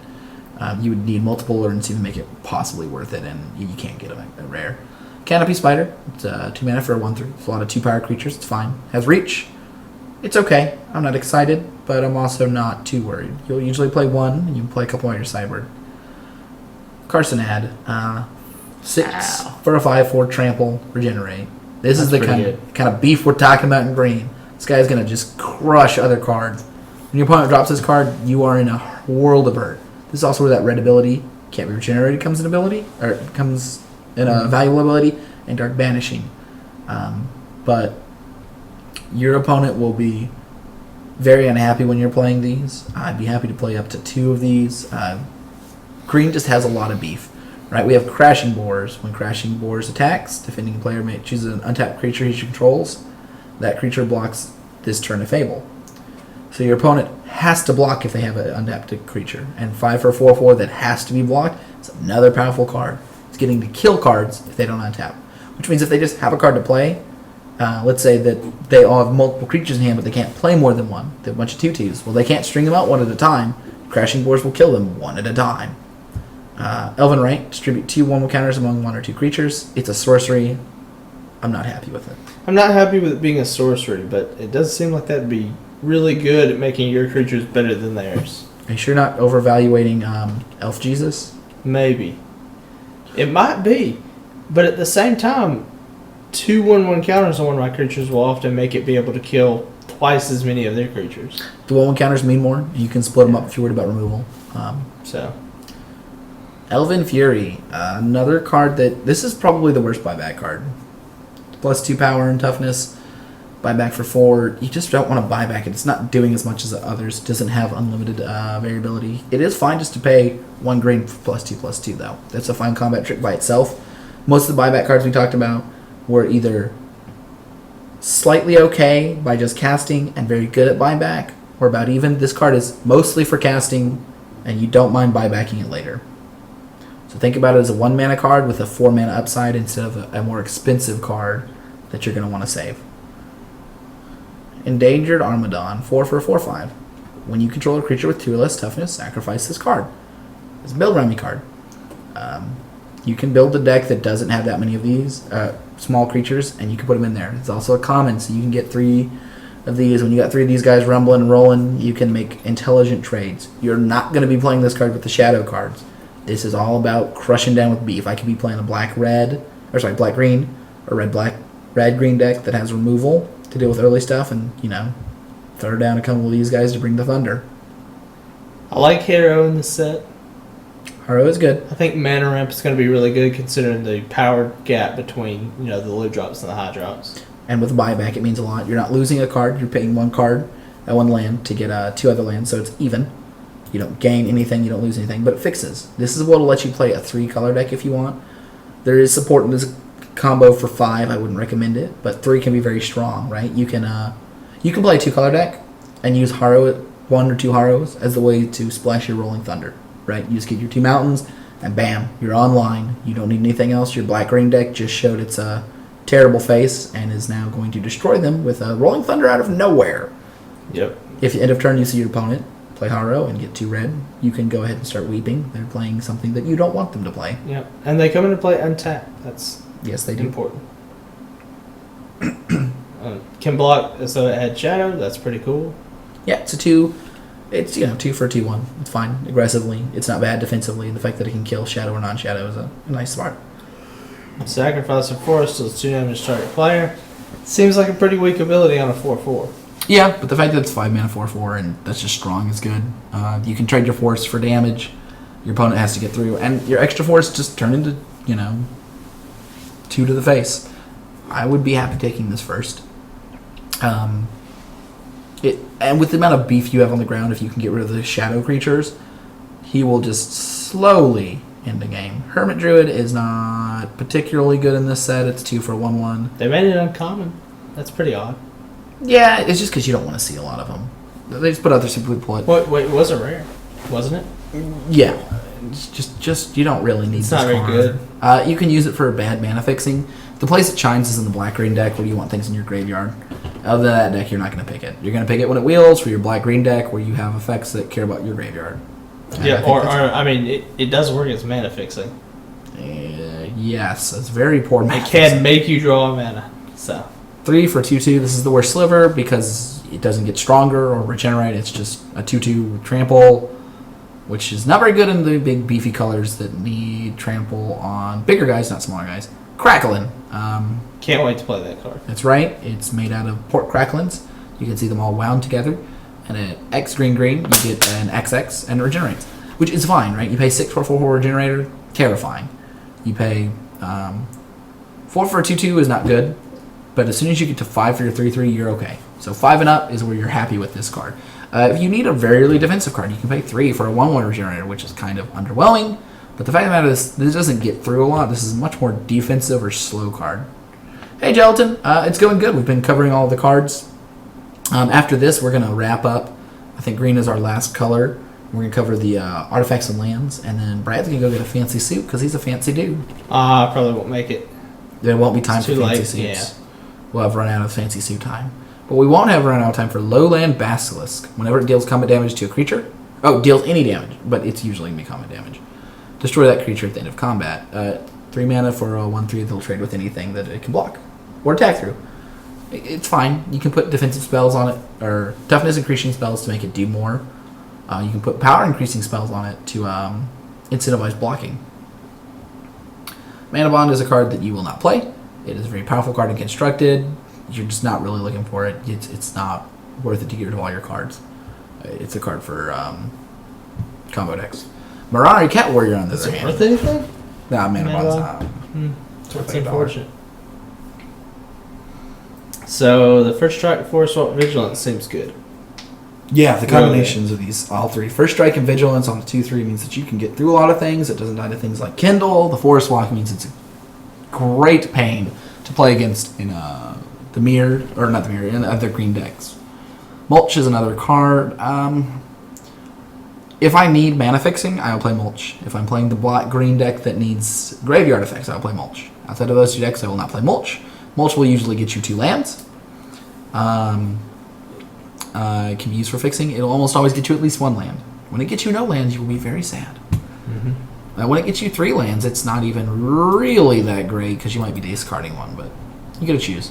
You would need multiple Allurins to make it possibly worth it, and you can't get them at rare. Canopy Spider. It's 2 mana for a 1/3. It's a lot of 2-power creatures. It's fine. Has reach. It's okay. I'm not excited, but I'm also not too worried. You'll usually play 1, and you can play a couple on your sideboard. Carcinad. 6 for a 5/4 trample, regenerate. This is the kind of beef we're talking about in green. This guy's going to just crush other cards. When your opponent drops this card, you are in a world of hurt. This is also where that red ability can't be regenerated comes in ability, or comes in a valuable ability, and Dark Banishing. But your opponent will be very unhappy when you're playing these. I'd be happy to play up to 2 of these. Green just has a lot of beef, right? We have Crashing Boars. When Crashing Boars attacks, defending player may choose an untapped creature he controls. That creature blocks this turn of Fable. So your opponent has to block if they have an untapped creature. And 5 for 4/4 that has to be blocked is another powerful card. It's getting to kill cards if they don't untap. Which means if they just have a card to play, let's say that they all have multiple creatures in hand, but they can't play more than one. They have a bunch of 2/2s. Well, they can't string them out one at a time. Crashing Boars will kill them one at a time. Elven Right, distribute 2 1/1 counters among 1 or 2 creatures. It's a sorcery. I'm not happy with it. I'm not happy with it being a sorcery, but it does seem like that'd be really good at making your creatures better than theirs. Are you sure not overvaluating Elf Jesus? Maybe. It might be. But at the same time, 2 1/1 counters on one of my creatures will often make it be able to kill twice as many of their creatures. The 1/1 counters mean more. You can split them up if you're worried about removal. Elven Fury, another card that... This is probably the worst buyback card. +2 power and toughness. Buyback for 4. You just don't want to buy back it. It's not doing as much as the others. It doesn't have unlimited variability. It is fine just to pay 1 green for +2/+2, though. That's a fine combat trick by itself. Most of the buyback cards we talked about were either slightly okay by just casting and very good at buyback, or about even. This card is mostly for casting, and you don't mind buybacking it later. So think about it as a 1 mana card with a 4 mana upside instead of a more expensive card that you're going to want to save. Endangered Armadon, 4 for 4/5. When you control a creature with 2 or less toughness, sacrifice this card. It's a build around me card. You can build a deck that doesn't have that many of these small creatures, and you can put them in there. It's also a common, so you can get 3 of these. When you got 3 of these guys rumbling and rolling, you can make intelligent trades. You're not going to be playing this card with the shadow cards. This is all about crushing down with beef. I could be playing a black-green, or red-green deck that has removal to deal with early stuff, and, throw down a couple of these guys to bring the thunder. I like Hero in this set. Hero is good. I think Mana Ramp is going to be really good considering the power gap between, the low drops and the high drops. And with buyback, it means a lot. You're not losing a card. You're paying 1 card at 1 land to get 2 other lands, so it's even. You don't gain anything, you don't lose anything, but it fixes. This is what will let you play a 3-color deck if you want. There is support in this combo for 5. I wouldn't recommend it, but 3 can be very strong, right? You can play a 2-color deck and use Haro, 1 or 2 Haros as the way to splash your Rolling Thunder, right? You just get your 2 mountains, and bam, you're online. You don't need anything else. Your black-green deck just showed its terrible face and is now going to destroy them with a Rolling Thunder out of nowhere. Yep. If end of turn you see your opponent play Haro and get 2 red, you can go ahead and start weeping. They're playing something that you don't want them to play. Yep. And they come into play untapped. That's yes, they do. Important. Can block so it had shadow. That's pretty cool. Yeah, it's a 2. It's 2 for a 2/1. It's fine aggressively. It's not bad defensively. The fact that it can kill shadow or non-shadow is a nice smart. Sacrifice a forest till it's 2 damage to target player. Seems like a pretty weak ability on a 4/4. Yeah, but the fact that it's 5 mana 4/4 and that's just strong is good. You can trade your force for damage. Your opponent has to get through, and your extra force just turn into 2 to the face. I would be happy taking this first. And with the amount of beef you have on the ground, if you can get rid of the shadow creatures, he will just slowly end the game. Hermit Druid is not particularly good in this set. It's 2 for 1/1. They made it uncommon. That's pretty odd. Yeah, it's just because you don't want to see a lot of them. They just put other people who pull it. Wait, it wasn't rare, wasn't it? Yeah. It's just you don't really need it's this not very card. good. You can use it for bad mana fixing. The place it shines is in the black-green deck where you want things in your graveyard. Other than that deck, you're not going to pick it. You're going to pick it when it wheels for your black-green deck where you have effects that care about your graveyard. And it does work as mana fixing. Yes, it's very poor mana It can make you draw a mana. So 3 for 2/2. This is the worst sliver because it doesn't get stronger or regenerate. It's just a 2/2 with trample, which is not very good in the big beefy colors that need trample on bigger guys, not smaller guys. Crackling. Can't wait to play that card. That's right. It's made out of pork cracklins. You can see them all wound together. And an X green, you get an XX, and it regenerates. which is fine, right? You pay 6 for a 4/4 generator, terrifying. You pay 4 for a 2/2 is not good, but as soon as you get to 5 for your 3/3, you're okay. So 5 and up is where you're happy with this card. If you need a very early defensive card, you can pay 3 for a 1/1 generator, which is kind of underwhelming. But the fact of the matter is, this doesn't get through a lot. This is a much more defensive or slow card. Hey, Gelatin, it's going good. We've been covering all the cards. After this, we're going to wrap up. I think green is our last color. We're going to cover the artifacts and lands, and then Brad's going to go get a fancy suit because he's a fancy dude. I probably won't make it. There won't be time It's for too fancy late, suits. yeah. We'll have run out of fancy suit time. But we won't have run out of time for Lowland Basilisk. Whenever it deals combat damage to a creature, deals any damage, but it's usually going to be combat damage. Destroy that creature at the end of combat. 3 mana for a 1/3 that'll trade with anything that it can block or attack through. It's fine. You can put defensive spells on it, or toughness increasing spells to make it do more. You can put power increasing spells on it to incentivize blocking. Mana Bond is a card that you will not play. It is a very powerful card and constructed. You're just not really looking for it. It's not worth it to get rid of all your cards. It's a card for combo decks. Marauder Cat Warrior on the Is other it hand. worth anything? Nah, Mana Bond's not. That's like $1. unfortunate. So the first strike, force swap, vigilance seems good. Yeah, the combinations of these, all three. First Strike and Vigilance on the 2/3 means that you can get through a lot of things. It doesn't die to things like Kindle. The Forest Walk means it's a great pain to play against in the mirror, or not the mirror, in other green decks. Mulch is another card. If I need mana fixing, I'll play Mulch. If I'm playing the black-green deck that needs graveyard effects, I'll play Mulch. Outside of those two decks, I will not play Mulch. Mulch will usually get you 2 lands. It can be used for fixing. It'll almost always get you at least 1 land. When it gets you no lands, you will be very sad. Mm-hmm. When it gets you 3 lands, it's not even really that great because you might be discarding one, but you gotta choose.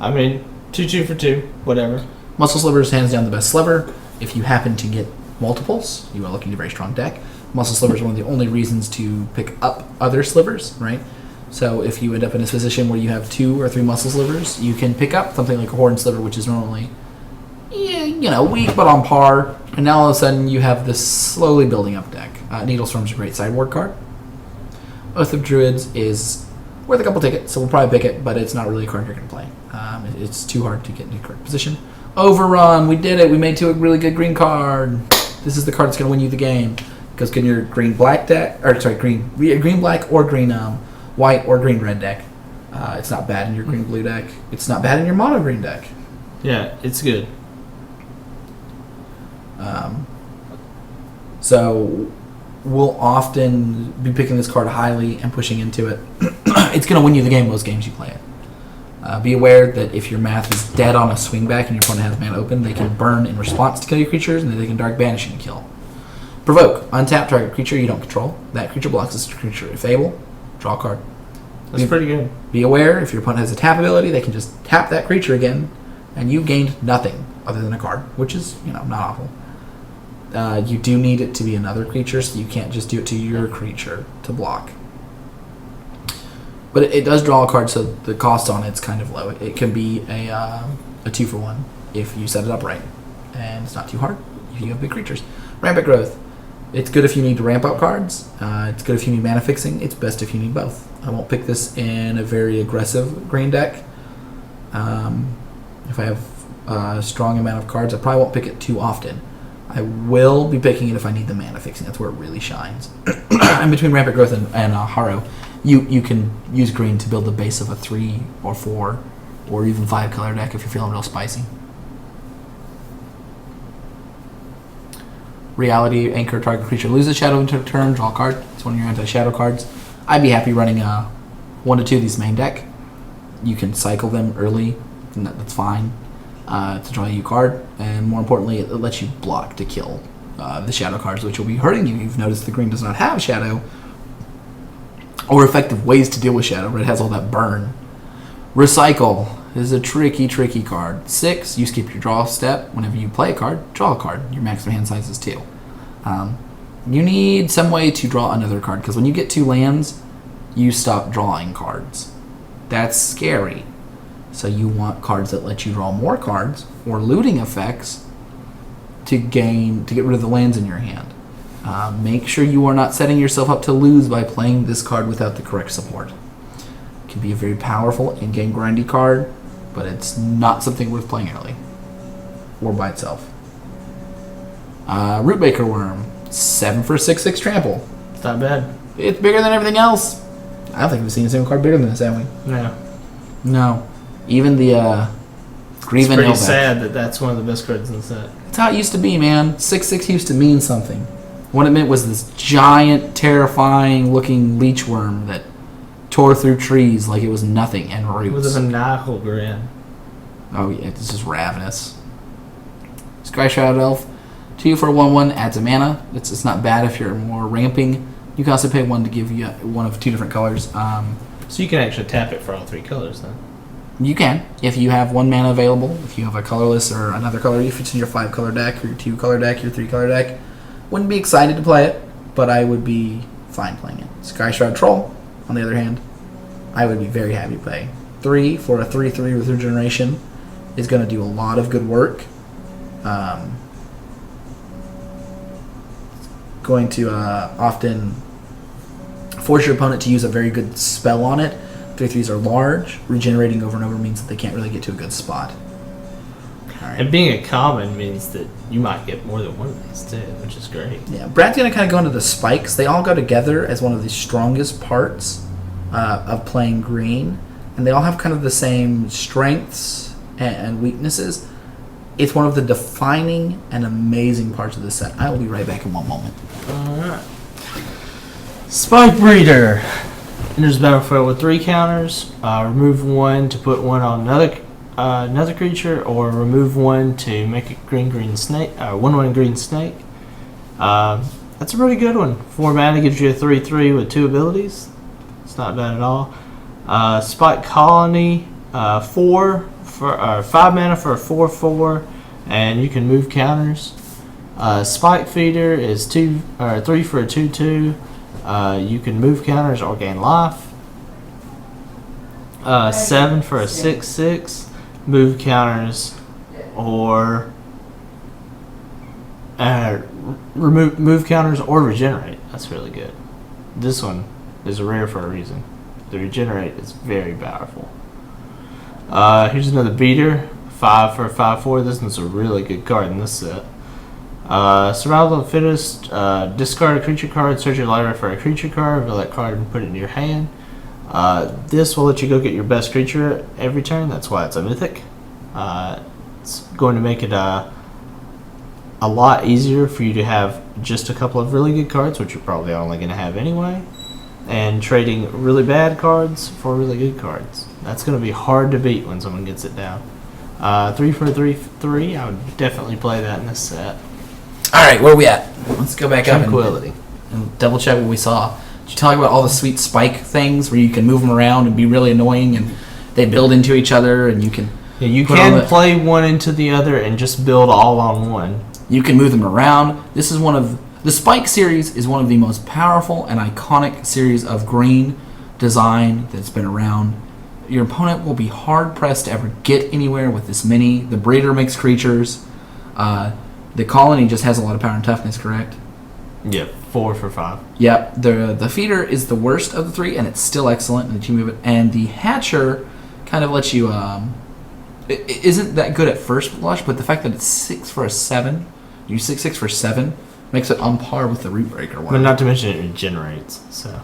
I mean, 2/2 for 2, whatever. Muscle Sliver is hands down the best sliver. If you happen to get multiples, you are looking at a very strong deck. Muscle Sliver is one of the only reasons to pick up other slivers, right? So if you end up in a position where you have 2 or 3 Muscle Slivers, you can pick up something like a Horn Sliver, which is normally, weak but on par. And now all of a sudden you have this slowly building up deck. Needlestorm is a great sideboard card. Oath of Druids is worth a couple tickets, so we'll probably pick it, but it's not really a card you're going to play. It's too hard to get into the correct position. Overrun, we did it. We made 2 a really good green card. This is the card that's going to win you the game. Because in your green-black deck, green-black or green-white or green-red deck. It's not bad in your green-blue deck. It's not bad in your mono-green deck. Yeah, it's good. So we'll often be picking this card highly and pushing into it. It's going to win you the game most games you play it. Be aware that if your math is dead on a swing back and your opponent has mana open, they can burn in response to kill your creatures, and then they can Dark Banish and kill. Provoke. Untap target creature you don't control. That creature blocks this creature. If able, draw a card. That's pretty good. Be aware, if your opponent has a tap ability, they can just tap that creature again, and you gained nothing other than a card, which is, not awful. You do need it to be another creature, so you can't just do it to your creature to block. But it does draw a card, so the cost on it's kind of low. It can be a 2-for-1 if you set it up right, and it's not too hard if you have big creatures. Rampant Growth. It's good if you need to ramp up cards. It's good if you need mana fixing. It's best if you need both. I won't pick this in a very aggressive green deck. If I have a strong amount of cards, I probably won't pick it too often. I will be picking it if I need the mana fixing. That's where it really shines. And between Rampant Growth and Harrow, you can use green to build the base of a 3 or 4 or even 5 color deck if you're feeling real spicy. Reality Anchor. Target creature loses shadow into turn. Draw a card. It's one of your anti-shadow cards. I'd be happy running 1 to 2 of these main deck. You can cycle them early, and that's fine to draw you a card. And more importantly, it lets you block to kill the shadow cards, which will be hurting you. You've noticed the green does not have shadow or effective ways to deal with shadow, but it has all that burn. Recycle is a tricky card. 6, you skip your draw step. Whenever you play a card, draw a card. Your maximum hand size is 2. You need some way to draw another card, because when you get 2 lands, you stop drawing cards. That's scary. So you want cards that let you draw more cards, or looting effects, to get rid of the lands in your hand. Make sure you are not setting yourself up to lose by playing this card without the correct support. It can be a very powerful in-game grindy card, but it's not something worth playing early or by itself. Rootmaker Worm, 7 for 6/6 trample. It's not bad. It's bigger than everything else. I don't think we've seen a single card bigger than this, have we? No. No. Even the Grievin' It's pretty Elbeck. sad that that's one of the best cards in the set. That's how it used to be, man. 6/6 used to mean something. What it meant was this giant, terrifying-looking leech worm that tore through trees like it was nothing and roots. With a maniacal grin. Oh yeah, this is ravenous. Sky Shroud Elf, 2 for 1/1, adds a mana. It's not bad if you're more ramping. You can also pay 1 to give you one of 2 different colors. So you can actually tap it for all 3 colors then. You can, if you have 1 mana available. If you have a colorless or another color, if it's in your 5 color deck, or your 2 color deck, your 3 color deck, wouldn't be excited to play it, but I would be fine playing it. Sky Shroud Troll, on the other hand, I would be very happy to play. 3 for a 3/3 with regeneration is going to do a lot of good work. Going to often force your opponent to use a very good spell on it. 3/3s are large. Regenerating over and over means that they can't really get to a good spot. Alright. And being a common means that you might get more than one of these too, which is great. Yeah, Brad's going to kind of go into the spikes. They all go together as one of the strongest parts of playing green. And they all have kind of the same strengths and weaknesses. It's one of the defining and amazing parts of this set. I will be right back in one moment. Alright. Spike Breeder. Enters the battlefield with 3 counters. Remove 1 to put 1 on another creature, or remove 1 to make a green snake. 1/1 green snake. That's a really good one. 4 mana gives you a 3/3 with 2 abilities. It's not bad at all. Spike Colony. 5 mana for a 4/4, and you can move counters. Spike Feeder is 3 for a 2/2. You can move counters or gain life. 7 for a 6/6. Move counters or move counters or regenerate. That's really good. This one is rare for a reason. The regenerate is very powerful. Here's another beater. 5 for a 5/4. This one's a really good card in this set. Survival of the Fittest. Discard a creature card. Search your library for a creature card. Reveal that card and put it in your hand. This will let you go get your best creature every turn. That's why it's a mythic. It's going to make it a lot easier for you to have just a couple of really good cards, which you're probably only going to have anyway, and trading really bad cards for really good cards. That's going to be hard to beat when someone gets it down. 3 for a 3/3. I would definitely play that in this set. All right, where are we at? Let's go back up Tranquility. and double check what we saw. Did you talk about all the sweet spike things where you can move them around and be really annoying, and they build into each other, and you can You can play one into the other and just build all on one. You can move them around. This is the Spike series is one of the most powerful and iconic series of green design that's been around. Your opponent will be hard pressed to ever get anywhere with this many. The breeder makes creatures. The colony just has a lot of power and toughness, correct? Yeah, 4 for 5. Yep. The feeder is the worst of the 3, and it's still excellent. And you move it, and the hatcher kind of lets you. It isn't that good at first blush, but the fact that it's 6 for a 7, you 6/6 for 7, makes it on par with the Rootbreaker one. But not to mention it regenerates. So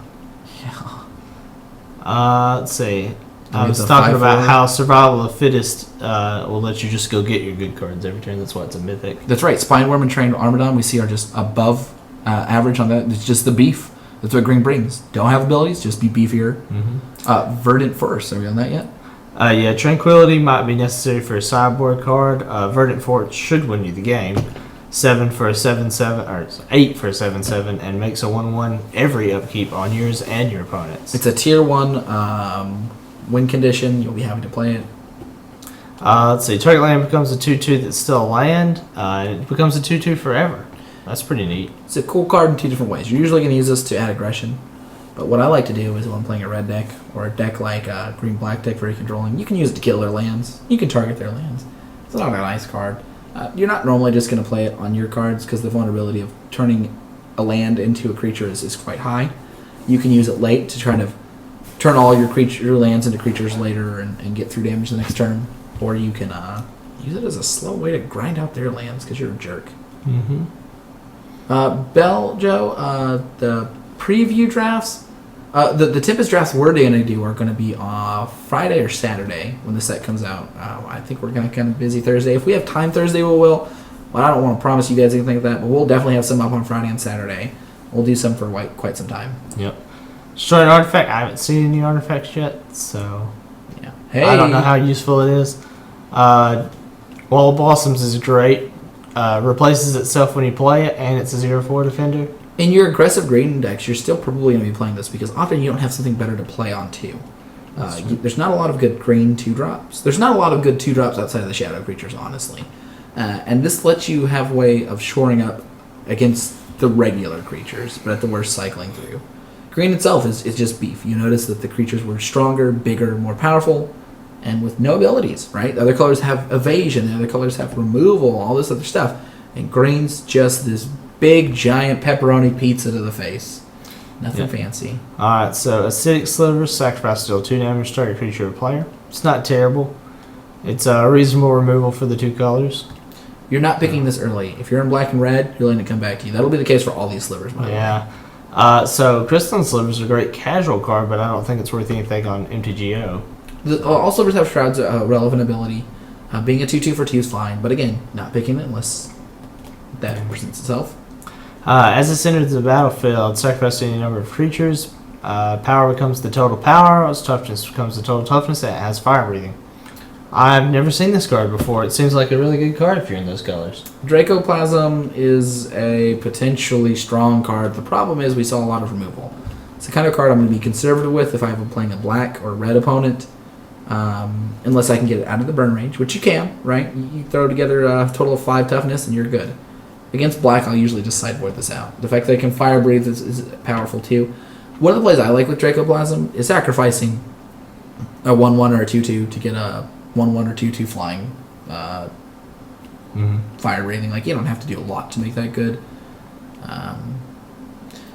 yeah. Let's see. I was talking about how Survival of the Fittest will let you just go get your good cards every turn. That's why it's a mythic. That's right. Spineworm and Trained Armadon we see are just above average on that. It's just the beef. That's what green brings. Don't have abilities, just be beefier. Mm-hmm. Verdant Force. Are we on that yet? Yeah, Tranquility might be necessary for a sideboard card. Verdant Force should win you the game. 7 for a 7/7, or 8 for a 7/7, and makes a 1/1 every upkeep on yours and your opponent's. It's a tier 1 win condition. You'll be happy to play it. Let's see. Target land becomes a 2/2 that's still a land. It becomes a 2/2 forever. That's pretty neat. It's a cool card in 2 different ways. You're usually going to use this to add aggression. But what I like to do is when I'm playing a red deck, or a deck like a green-black deck very controlling, you can use it to kill their lands. You can target their lands. It's not a nice card. You're not normally just going to play it on your cards because the vulnerability of turning a land into a creature is quite high. You can use it late to try to turn all your lands into creatures later and get through damage the next turn. Or you can use it as a slow way to grind out their lands because you're a jerk. Mm-hmm. Bell, Joe, the preview drafts, the Tempest drafts we're going to do are going to be Friday or Saturday when the set comes out. I think we're going to kind of busy Thursday. If we have time Thursday, we will. But I don't want to promise you guys anything like that. But we'll definitely have some up on Friday and Saturday. We'll do some for quite some time. Yep. Destroy an artifact. I haven't seen any artifacts yet, so yeah. Hey. I don't know how useful it is. Wall of Blossoms is great. Replaces itself when you play it, and it's a 0/4 defender. In your aggressive green decks, you're still probably going to be playing this because often you don't have something better to play on too. There's not a lot of good green 2-drops. There's not a lot of good 2-drops outside of the shadow creatures, honestly. And this lets you have a way of shoring up against the regular creatures, but at the worst cycling through. Green itself is just beef. You notice that the creatures were stronger, bigger, more powerful, and with no abilities, right? The other colors have evasion, the other colors have removal, all this other stuff. And green's just this big, giant pepperoni pizza to the face. Nothing fancy. Alright, so Acidic Slivers, sacrifice deal 2 damage to target creature or player. It's not terrible. It's a reasonable removal for the 2 colors. You're not picking this early. If you're in black and red, you're letting it come back to you. That'll be the case for all these slivers, by the way. So Crystalline Slivers are a great casual card, but I don't think it's worth anything on MTGO. All slivers have Shroud's relevant ability. Being a 2/2 for 2 is fine, but again, not picking it unless that presents itself. As it's entered the battlefield, sacrifice any number of creatures. Power becomes the total power. Its toughness becomes the total toughness. And it has fire breathing. I've never seen this card before. It seems like a really good card if you're in those colors. Dracoplasm is a potentially strong card. The problem is we saw a lot of removal. It's the kind of card I'm going to be conservative with if I'm playing a black or red opponent. Unless I can get it out of the burn range, which you can, right? You throw together a total of 5 toughness and you're good. Against black, I'll usually just sideboard this out. The fact that I can fire breathe is powerful too. One of the plays I like with Dracoplasm is sacrificing a 1/1 or a 2/2 to get a 1/1 or 2/2 flying fire breathing. Like, you don't have to do a lot to make that good.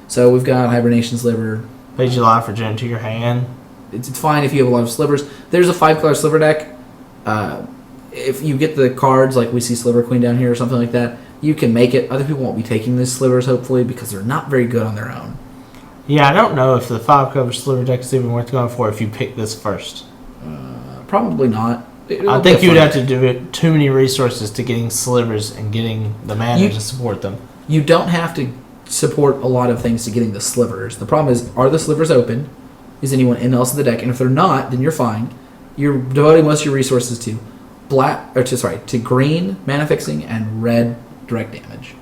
So we've got Hibernation Sliver. Page you live for Gen to your hand. It's fine if you have a lot of slivers. There's a 5-color sliver deck. If you get the cards, like we see Sliver Queen down here or something like that, you can make it. Other people won't be taking these slivers, hopefully, because they're not very good on their own. Yeah, I don't know if the 5-color sliver deck is even worth going for if you pick this first. Probably not. I think you'd have to do it too many resources to getting slivers and getting the mana to support them. You don't have to support a lot of things to getting the slivers. The problem is, are the slivers open? Is anyone else in the deck? And if they're not, then you're fine. You're devoting most of your resources to to green mana fixing and red direct damage.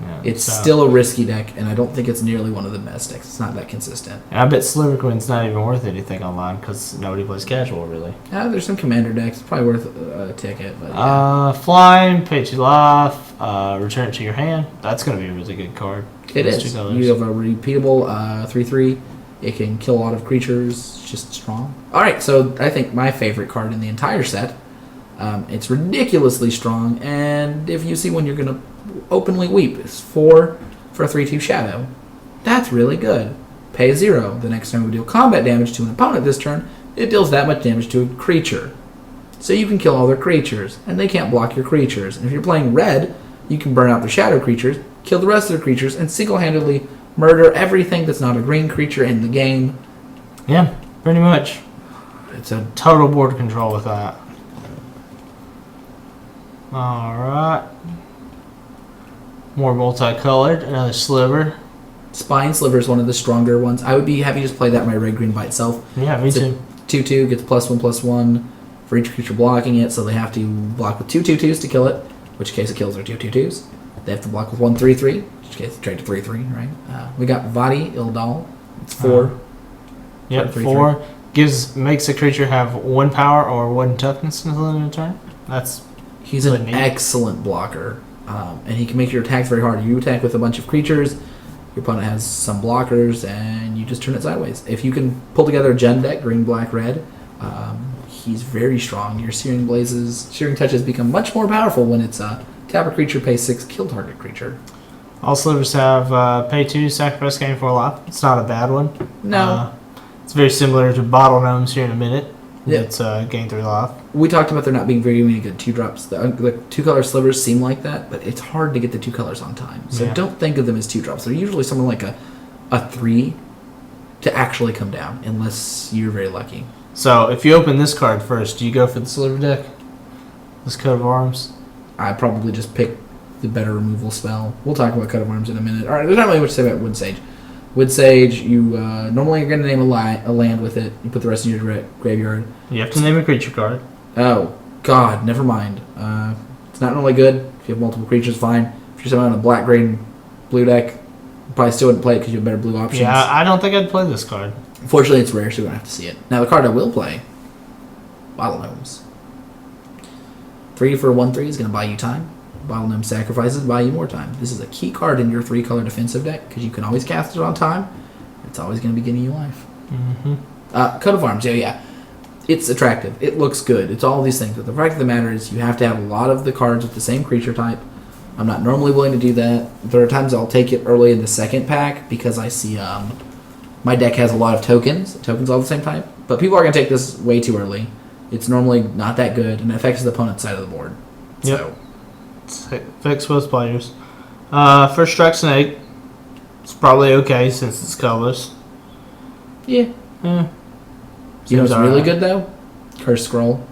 Yeah, it's still a risky deck, and I don't think it's nearly one of the best decks. It's not that consistent. And I bet Sliver Queen's not even worth anything online because nobody plays casual, really. There's some commander decks. It's probably worth a ticket. But flying, pay to life, return it to your hand. That's going to be a really good card. It is. You have a repeatable 3/3. It can kill a lot of creatures. It's just strong. All right, so I think my favorite card in the entire set. It's ridiculously strong, and if you see one, you're going to openly weep. It's 4 for a 3/2 shadow. That's really good. Pay 0. The next time we deal combat damage to an opponent this turn, it deals that much damage to a creature. So you can kill all their creatures, and they can't block your creatures. And if you're playing red, you can burn out the shadow creatures, kill the rest of the creatures, and single-handedly murder everything that's not a green creature in the game. Yeah, pretty much. It's a total board control with that. Alright. More multicolored, another sliver. Spine Sliver is one of the stronger ones. I would be happy to just play that in my red-green by itself. Yeah, me too. 2/2 gets +1/+1 for each creature blocking it, so they have to block with 2 2/2s to kill it, which case it kills their 2 2/2s. They have to block with 1 3/3, which case it trade to 3/3, right? We got Vadi Ildal. It's 4. Yep, 4. Makes a creature have 1 power or 1 toughness until the end of the turn. He's an excellent blocker, and he can make your attacks very hard. You attack with a bunch of creatures, your opponent has some blockers, and you just turn it sideways. If you can pull together a gen deck, green, black, red, he's very strong. Your Searing Touches become much more powerful when it's tap a creature, pay 6, kill target creature. All slivers have pay 2, sacrifice, gain 4 life. It's not a bad one. No. It's very similar to Bottle Gnomes here in a minute. Yeah. It's gain 3 life. We talked about there not being very many good 2-drops. The 2-color slivers seem like that, but it's hard to get the 2 colors on time. So don't think of them as 2-drops. They're usually something like a 3 to actually come down, unless you're very lucky. So if you open this card first, do you go for the sliver deck? This coat of arms? I probably just pick the better removal spell. We'll talk about Coat of Arms in a minute. All right, there's not really much to say about Wood Sage. Wood Sage, you normally are going to name a land with it. You put the rest in your graveyard. You have to name a creature card. Oh, God, never mind. It's not really good. If you have multiple creatures, fine. If you're someone on a black, green, blue deck, you probably still wouldn't play it because you have better blue options. Yeah, I don't think I'd play this card. Unfortunately, it's rare, so we don't have to see it. Now, the card I will play, Bottle Gnomes. 3 for 1/3 is going to buy you time. Bottle Gnome Sacrifices buy you more time. This is a key card in your 3-color defensive deck because you can always cast it on time. It's always going to be getting you life. Mm-hmm. Coat of Arms, yeah. It's attractive. It looks good. It's all these things. But the fact of the matter is you have to have a lot of the cards with the same creature type. I'm not normally willing to do that. There are times I'll take it early in the second pack because I see my deck has a lot of tokens all the same type. But people are going to take this way too early. It's normally not that good, and it affects the opponent's side of the board. Yep. So. It affects both players. First Strike Snake. It's probably okay since it's colorless. Yeah. You know what's really good, though? Curse Scroll.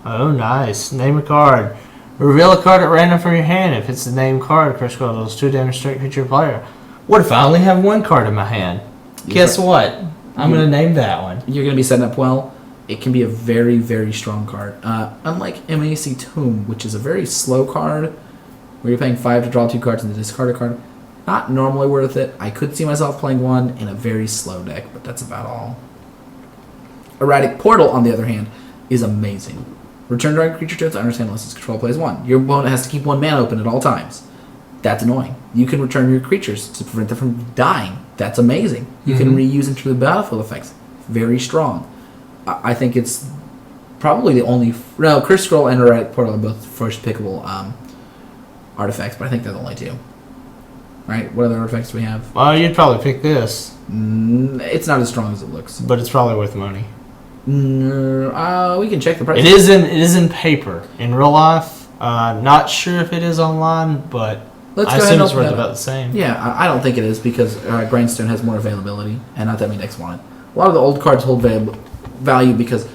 Oh, nice. Name a card. Reveal a card at random from your hand. If it's the named card, Curse Scroll deals 2 damage to strike creature player. What if I only have 1 card in my hand? Guess what? I'm going to name that one. You're going to be setting up well. It can be a very, very strong card. Unlike MAC Tomb, which is a very slow card, where you're paying 5 to draw 2 cards and then discard a card, not normally worth it. I could see myself playing one in a very slow deck, but that's about all. Erratic Portal, on the other hand, is amazing. Return target creature to its owner's hand unless its control plays 1. Your opponent has to keep 1 mana open at all times. That's annoying. You can return your creatures to prevent them from dying. That's amazing. You can reuse them through the battlefield effects. Very strong. I think it's probably the only... No, Curse Scroll and Erratic Portal are both first pickable artifacts, but I think they're the only 2. Right? What other artifacts do we have? Well, you'd probably pick this. It's not as strong as it looks. But it's probably worth money. We can check the price. It is in paper. In real life, not sure if it is online, but I assume it's worth about the same. Yeah, I don't think it is because Grindstone has more availability, and not that many decks want it. A lot of the old cards hold value because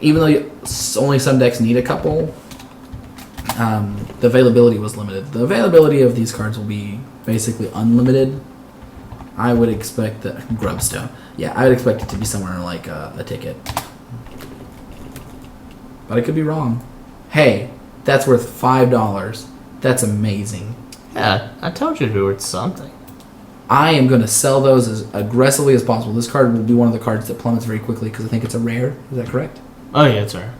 even though only some decks need a couple, the availability was limited. The availability of these cards will be basically unlimited. I would expect that Grubstone. Yeah, I would expect it to be somewhere like a ticket. But I could be wrong. Hey, that's worth $5. That's amazing. Yeah, I told you it was worth something. I am going to sell those as aggressively as possible. This card will be one of the cards that plummets very quickly because I think it's a rare. Is that correct? Oh, yeah, it's rare.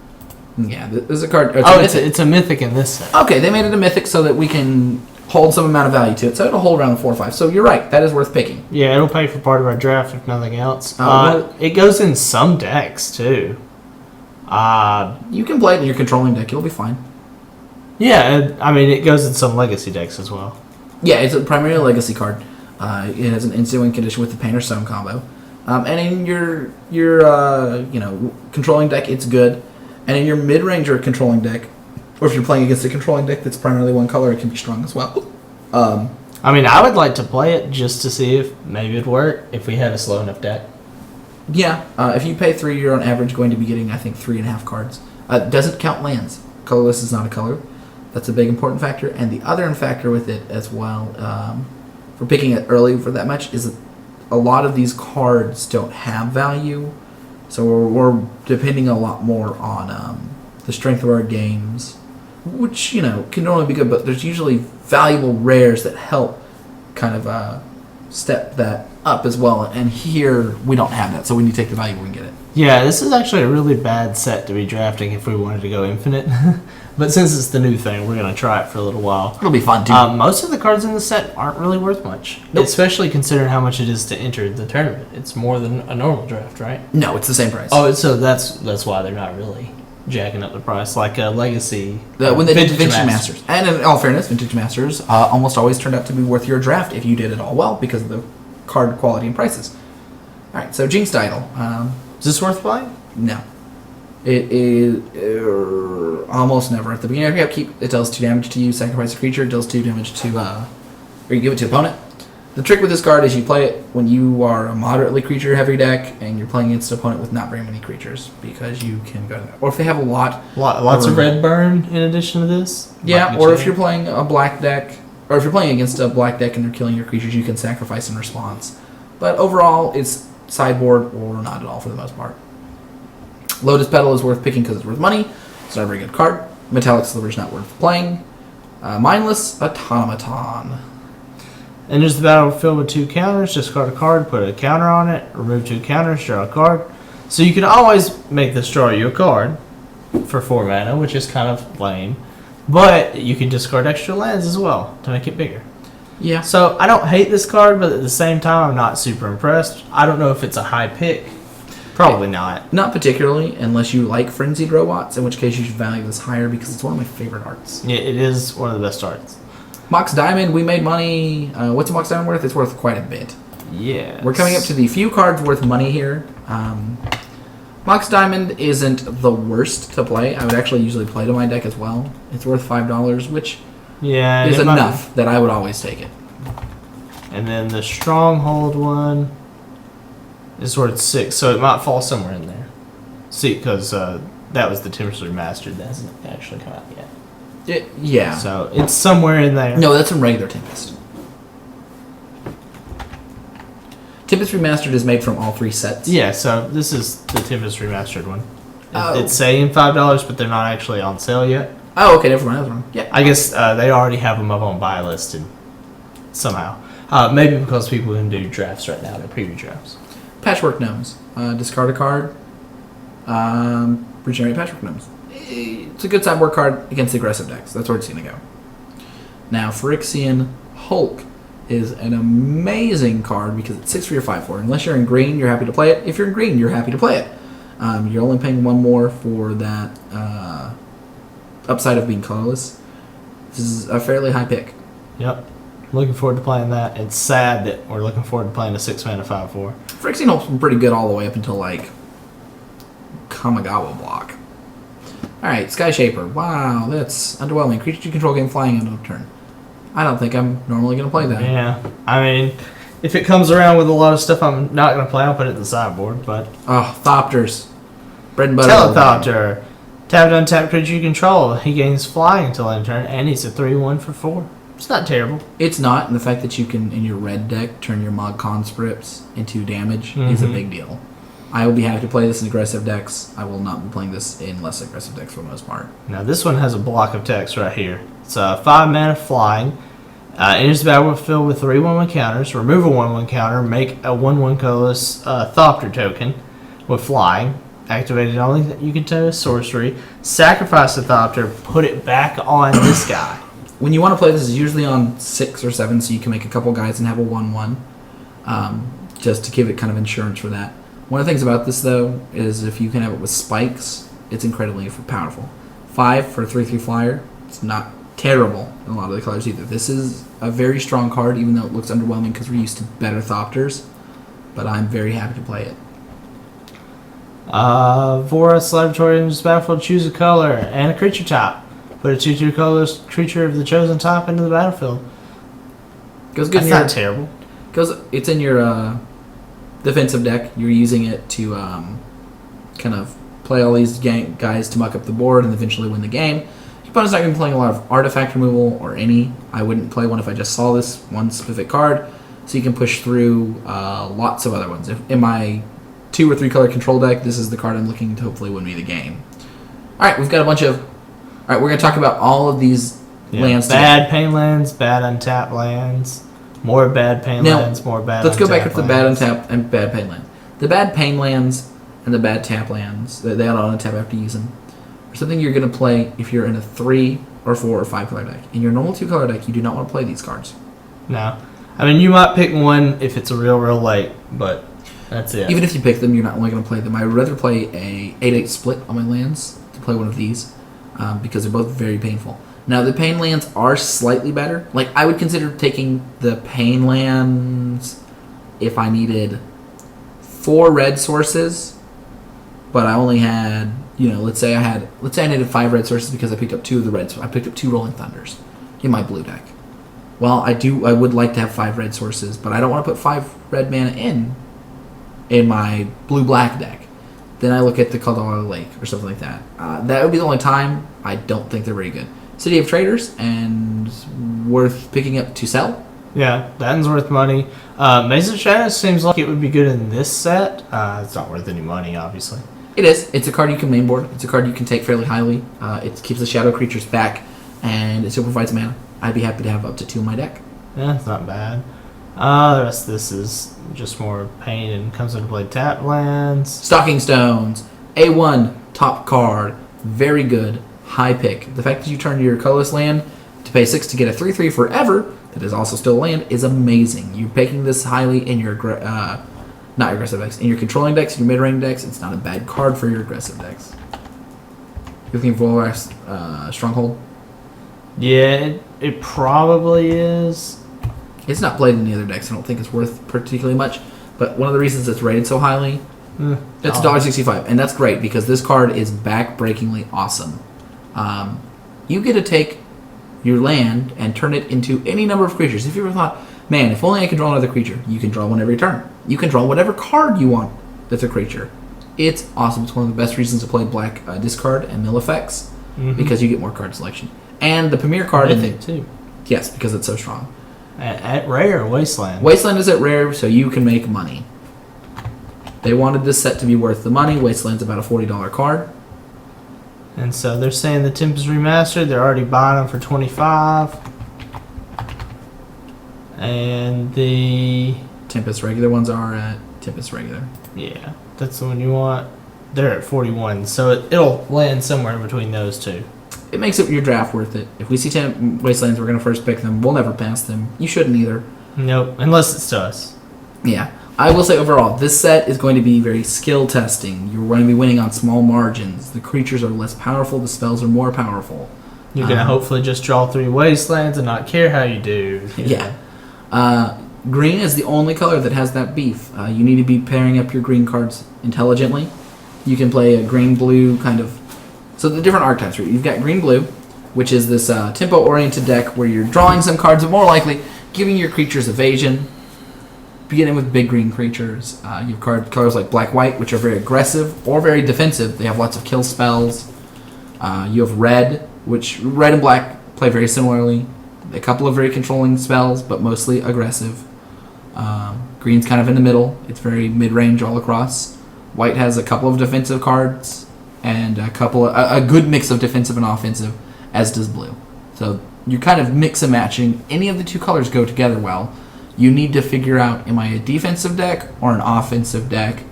Yeah, there's a card. It's a mythic in this set. Okay, they made it a mythic so that we can hold some amount of value to it. So it'll hold around 4 or 5. So you're right. That is worth picking. Yeah, it'll pay for part of our draft if nothing else. It goes in some decks, too. You can play it in your controlling deck. It'll be fine. Yeah, I mean, it goes in some legacy decks as well. Yeah, it's a primarily legacy card. It has an instant win condition with the Painter Stone combo. And in your controlling deck, it's good. And in your mid-range or controlling deck, or if you're playing against a controlling deck that's primarily one color, it can be strong as well. I mean, I would like to play it just to see if maybe it'd work if we had a slow enough deck. Yeah, if you pay 3, you're on average going to be getting, I think, 3.5 cards. Doesn't count lands. Colorless is not a color. That's a big important factor. And the other factor with it as well, for picking it early for that much, is that a lot of these cards don't have value. So we're depending a lot more on the strength of our games, which, can normally be good, but there's usually valuable rares that help kind of step that up as well. And here, we don't have that, so we need to take the value when we get it. Yeah, this is actually a really bad set to be drafting if we wanted to go infinite. But since it's the new thing, we're going to try it for a little while. It'll be fun, too. Most of the cards in the set aren't really worth much. Nope. Especially considering how much it is to enter the tournament. It's more than a normal draft, right? No, it's the same price. Oh, so that's why they're not really jacking up the price like a Legacy. When they did Vintage Masters. And in all fairness, Vintage Masters almost always turned out to be worth your draft if you did it all well because of the card quality and prices. All right, so Jinxed Idol. Is this worth buying? No. It is almost never. At the beginning of your upkeep, it deals 2 damage to you, sacrifice a creature, it deals 2 damage to, or you give it to opponent. The trick with this card is you play it when you are a moderately creature-heavy deck and you're playing against an opponent with not very many creatures because you can go to that. Or if they have lots of red burn in addition to this? Yeah, or if you're playing a black deck, or if you're playing against a black deck and they're killing your creatures, you can sacrifice in response. But overall, it's sideboard or not at all for the most part. Lotus Petal is worth picking because it's worth money. It's not a very good card. Metallic Sliver is not worth playing. Mindless Automaton. Enters the battlefield with 2 counters. Discard a card, put a counter on it. Remove 2 counters, draw a card. So you can always make this draw you a card for 4 mana, which is kind of lame. But you can discard extra lands as well to make it bigger. Yeah. So I don't hate this card, but at the same time, I'm not super impressed. I don't know if it's a high pick. Probably not. Not particularly, unless you like Frenzied Robots, in which case you should value this higher because it's one of my favorite arts. Yeah, it is one of the best arts. Mox Diamond, we made money. What's a Mox Diamond worth? It's worth quite a bit. Yeah. We're coming up to the few cards worth money here. Mox Diamond isn't the worst to play. I would actually usually play to my deck as well. It's worth $5, which is enough that I would always take it. And then the Stronghold one is worth 6, so it might fall somewhere in there. See, because that was the Tempest Remastered. That hasn't actually come out yet. Yeah. So it's somewhere in there. No, that's a regular Tempest. Tempest Remastered is made from all 3 sets. Yeah, so this is the Tempest Remastered one. Oh. It's saying $5, but they're not actually on sale yet. Oh, okay, never mind. That's wrong. Yeah. I guess they already have them up on buy listed somehow. Maybe because people can do drafts right now, they're preview drafts. Patchwork Gnomes. Discard a card. Regenerate Patchwork Gnomes. It's a good sideboard card against aggressive decks. That's where it's going to go. Now, Phyrexian Hulk is an amazing card because it's 6 for your 5/4. Unless you're in green, you're happy to play it. If you're in green, you're happy to play it. You're only paying 1 more for that upside of being colorless. This is a fairly high pick. Yep. Looking forward to playing that. It's sad that we're looking forward to playing a 6-mana 5/4. Phyrexian Hulk's been pretty good all the way up until, like, Kamigawa block. Alright, Sky Shaper. Wow, that's underwhelming. Creature you control gain flying end of turn. I don't think I'm normally going to play that. Yeah. I mean, if it comes around with a lot of stuff I'm not going to play, I'll put it in the sideboard, but... Oh, Thopters. Bread and butter. Telethopter. Tap untap creature you control. He gains flying until end turn, and he's a 3/1 for 4. It's not terrible. It's not, and the fact that you can, in your red deck, turn your Mod Conscripts into damage is a big deal. I will be happy to play this in aggressive decks. I will not be playing this in less aggressive decks for the most part. Now this one has a block of text right here. It's a 5 mana flying. Enters the battlefield with 3 1/1 counters. Remove a 1/1 counter. Make a 1/1 colorless Thopter token with flying. Activated only that you can do a sorcery. Sacrifice the Thopter. Put it back on this guy. When you want to play this, is usually on 6 or 7, so you can make a couple guys and have a 1/1, just to give it kind of insurance for that. One of the things about this, though, is if you can have it with spikes, it's incredibly powerful. 5 for a 3/3 flyer. It's not terrible in a lot of the colors either. This is a very strong card, even though it looks underwhelming because we're used to better Thopters. But I'm very happy to play it. Vora's Laboratory enters the battlefield. Choose a color and a creature type. Put a 2/2 colorless creature of the chosen type into the battlefield. Goes good. That's not terrible. It's in your defensive deck. You're using it to kind of play all these guys to muck up the board and eventually win the game. Your opponent's not going to be playing a lot of artifact removal or any. I wouldn't play one if I just saw this one specific card. So you can push through lots of other ones. In my 2 or 3 color control deck, this is the card I'm looking to hopefully win me the game. All right, we've got a bunch of... All right, we're going to talk about all of these lands bad pain lands, bad untapped lands, more bad pain lands, more bad Let's go back to the bad lands. untap and bad pain land. The bad pain lands and the bad tap lands, they don't untap after you use them, are or something you're going to play if you're in a 3 or 4 or 5 color deck. In your normal 2 color deck, you do not want to play these cards. No. I mean, you might pick one if it's a real late, but that's it. Even if you pick them, you're not only going to play them. I would rather play a 8/8 split on my lands to play one of these because they're both very painful. Now, the pain lands are slightly better. Like, I would consider taking the pain lands if I needed 4 red sources, but I only had, let's say I needed 5 red sources because I picked up 2 of the reds. I picked up 2 Rolling Thunders in my blue deck. Well, I would like to have 5 red sources, but I don't want to put 5 red mana in my blue-black deck. Then I look at the Colorado Lake or something like that. That would be the only time. I don't think they're very good. City of Traders, and worth picking up to sell. Yeah, that one's worth money. Maze of Shadows seems like it would be good in this set. It's not worth any money, obviously. It is. It's a card you can mainboard. It's a card you can take fairly highly. It keeps the shadow creatures back, and it still provides mana. I'd be happy to have up to 2 in my deck. Yeah, it's not bad. The rest of this is just more pain and comes into play tap lands. Stocking Stones. A1, top card. Very good. High pick. The fact that you turn your colorless land to pay 6 to get a 3/3 forever, that is also still a land, is amazing. You're picking this highly in your, not your aggressive decks, in your controlling decks, your mid-range decks. It's not a bad card for your aggressive decks. You're looking for Stronghold? Yeah, it probably is. It's not played in the other decks. I don't think it's worth particularly much. But one of the reasons it's rated so highly, it's $1.65. And that's great because this card is back-breakingly awesome. You get to take your land and turn it into any number of creatures. If you ever thought, man, if only I could draw another creature, you can draw one every turn. You can draw whatever card you want that's a creature. It's awesome. It's one of the best reasons to play black discard and mill effects because you get more card selection. And the premier card in it too. Yes, because it's so strong. At rare, Wasteland. Wasteland is at rare, so you can make money. They wanted this set to be worth the money. Wasteland's about a $40 card. And so they're saying the Tempest Remastered, they're already buying them for $25. And the Tempest regular ones are at Tempest regular. Yeah, that's the one you want. They're at 41, so it'll land somewhere in between those two. It makes your draft worth it. If we see 10 Wastelands, we're going to first pick them. We'll never pass them. You shouldn't either. Nope, unless it's to us. Yeah. I will say overall, this set is going to be very skill testing. You're going to be winning on small margins. The creatures are less powerful. The spells are more powerful. You're going to hopefully just draw 3 Wastelands and not care how you do. Yeah. Green is the only color that has that beef. You need to be pairing up your green cards intelligently. You can play a green-blue kind of... So the different archetypes. You've got green-blue, which is this tempo-oriented deck where you're drawing some cards, but more likely giving your creatures evasion. Beginning with big green creatures. You have colors like black-white, which are very aggressive or very defensive. They have lots of kill spells. You have red, which red and black play very similarly. A couple of very controlling spells, but mostly aggressive. Green's kind of in the middle. It's very mid-range all across. White has a couple of defensive cards and a good mix of defensive and offensive, as does blue. So you're kind of mix and matching. Any of the two colors go together well. You need to figure out, am I a defensive deck or an offensive deck?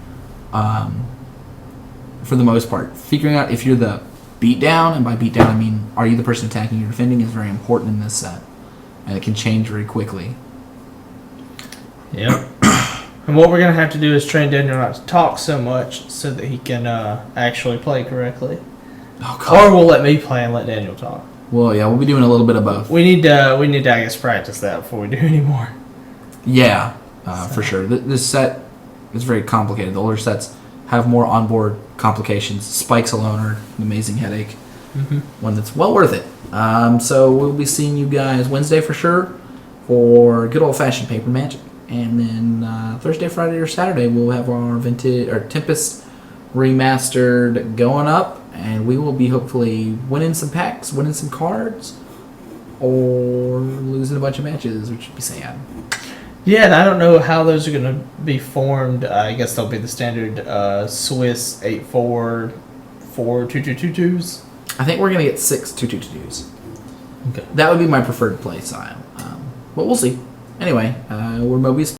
For the most part, figuring out if you're the beatdown, and by beatdown I mean are you the person attacking or defending, is very important in this set, and it can change very quickly. Yep. And what we're gonna have to do is train Daniel not to talk so much so that he can actually play correctly. Oh, God. Or we'll let me play and let Daniel talk. Well, yeah, we'll be doing a little bit of both. We need to I guess practice that before we do any more. Yeah, for sure. This set is very complicated. The older sets have more onboard complications. Spikes alone are an amazing headache. One that's well worth it. So we'll be seeing you guys Wednesday for sure for good old-fashioned paper magic. And then Thursday, Friday, or Saturday we'll have our Tempest Remastered going up. And we will be hopefully winning some packs, winning some cards, or losing a bunch of matches, which would be sad. Yeah, and I don't know how those are going to be formed. I guess they'll be the standard Swiss 8-4, 4 2-2-2-2s. I think we're going to get 6 2-2-2-2s. Okay. That would be my preferred play style. But we'll see. Anyway, we're Mobius.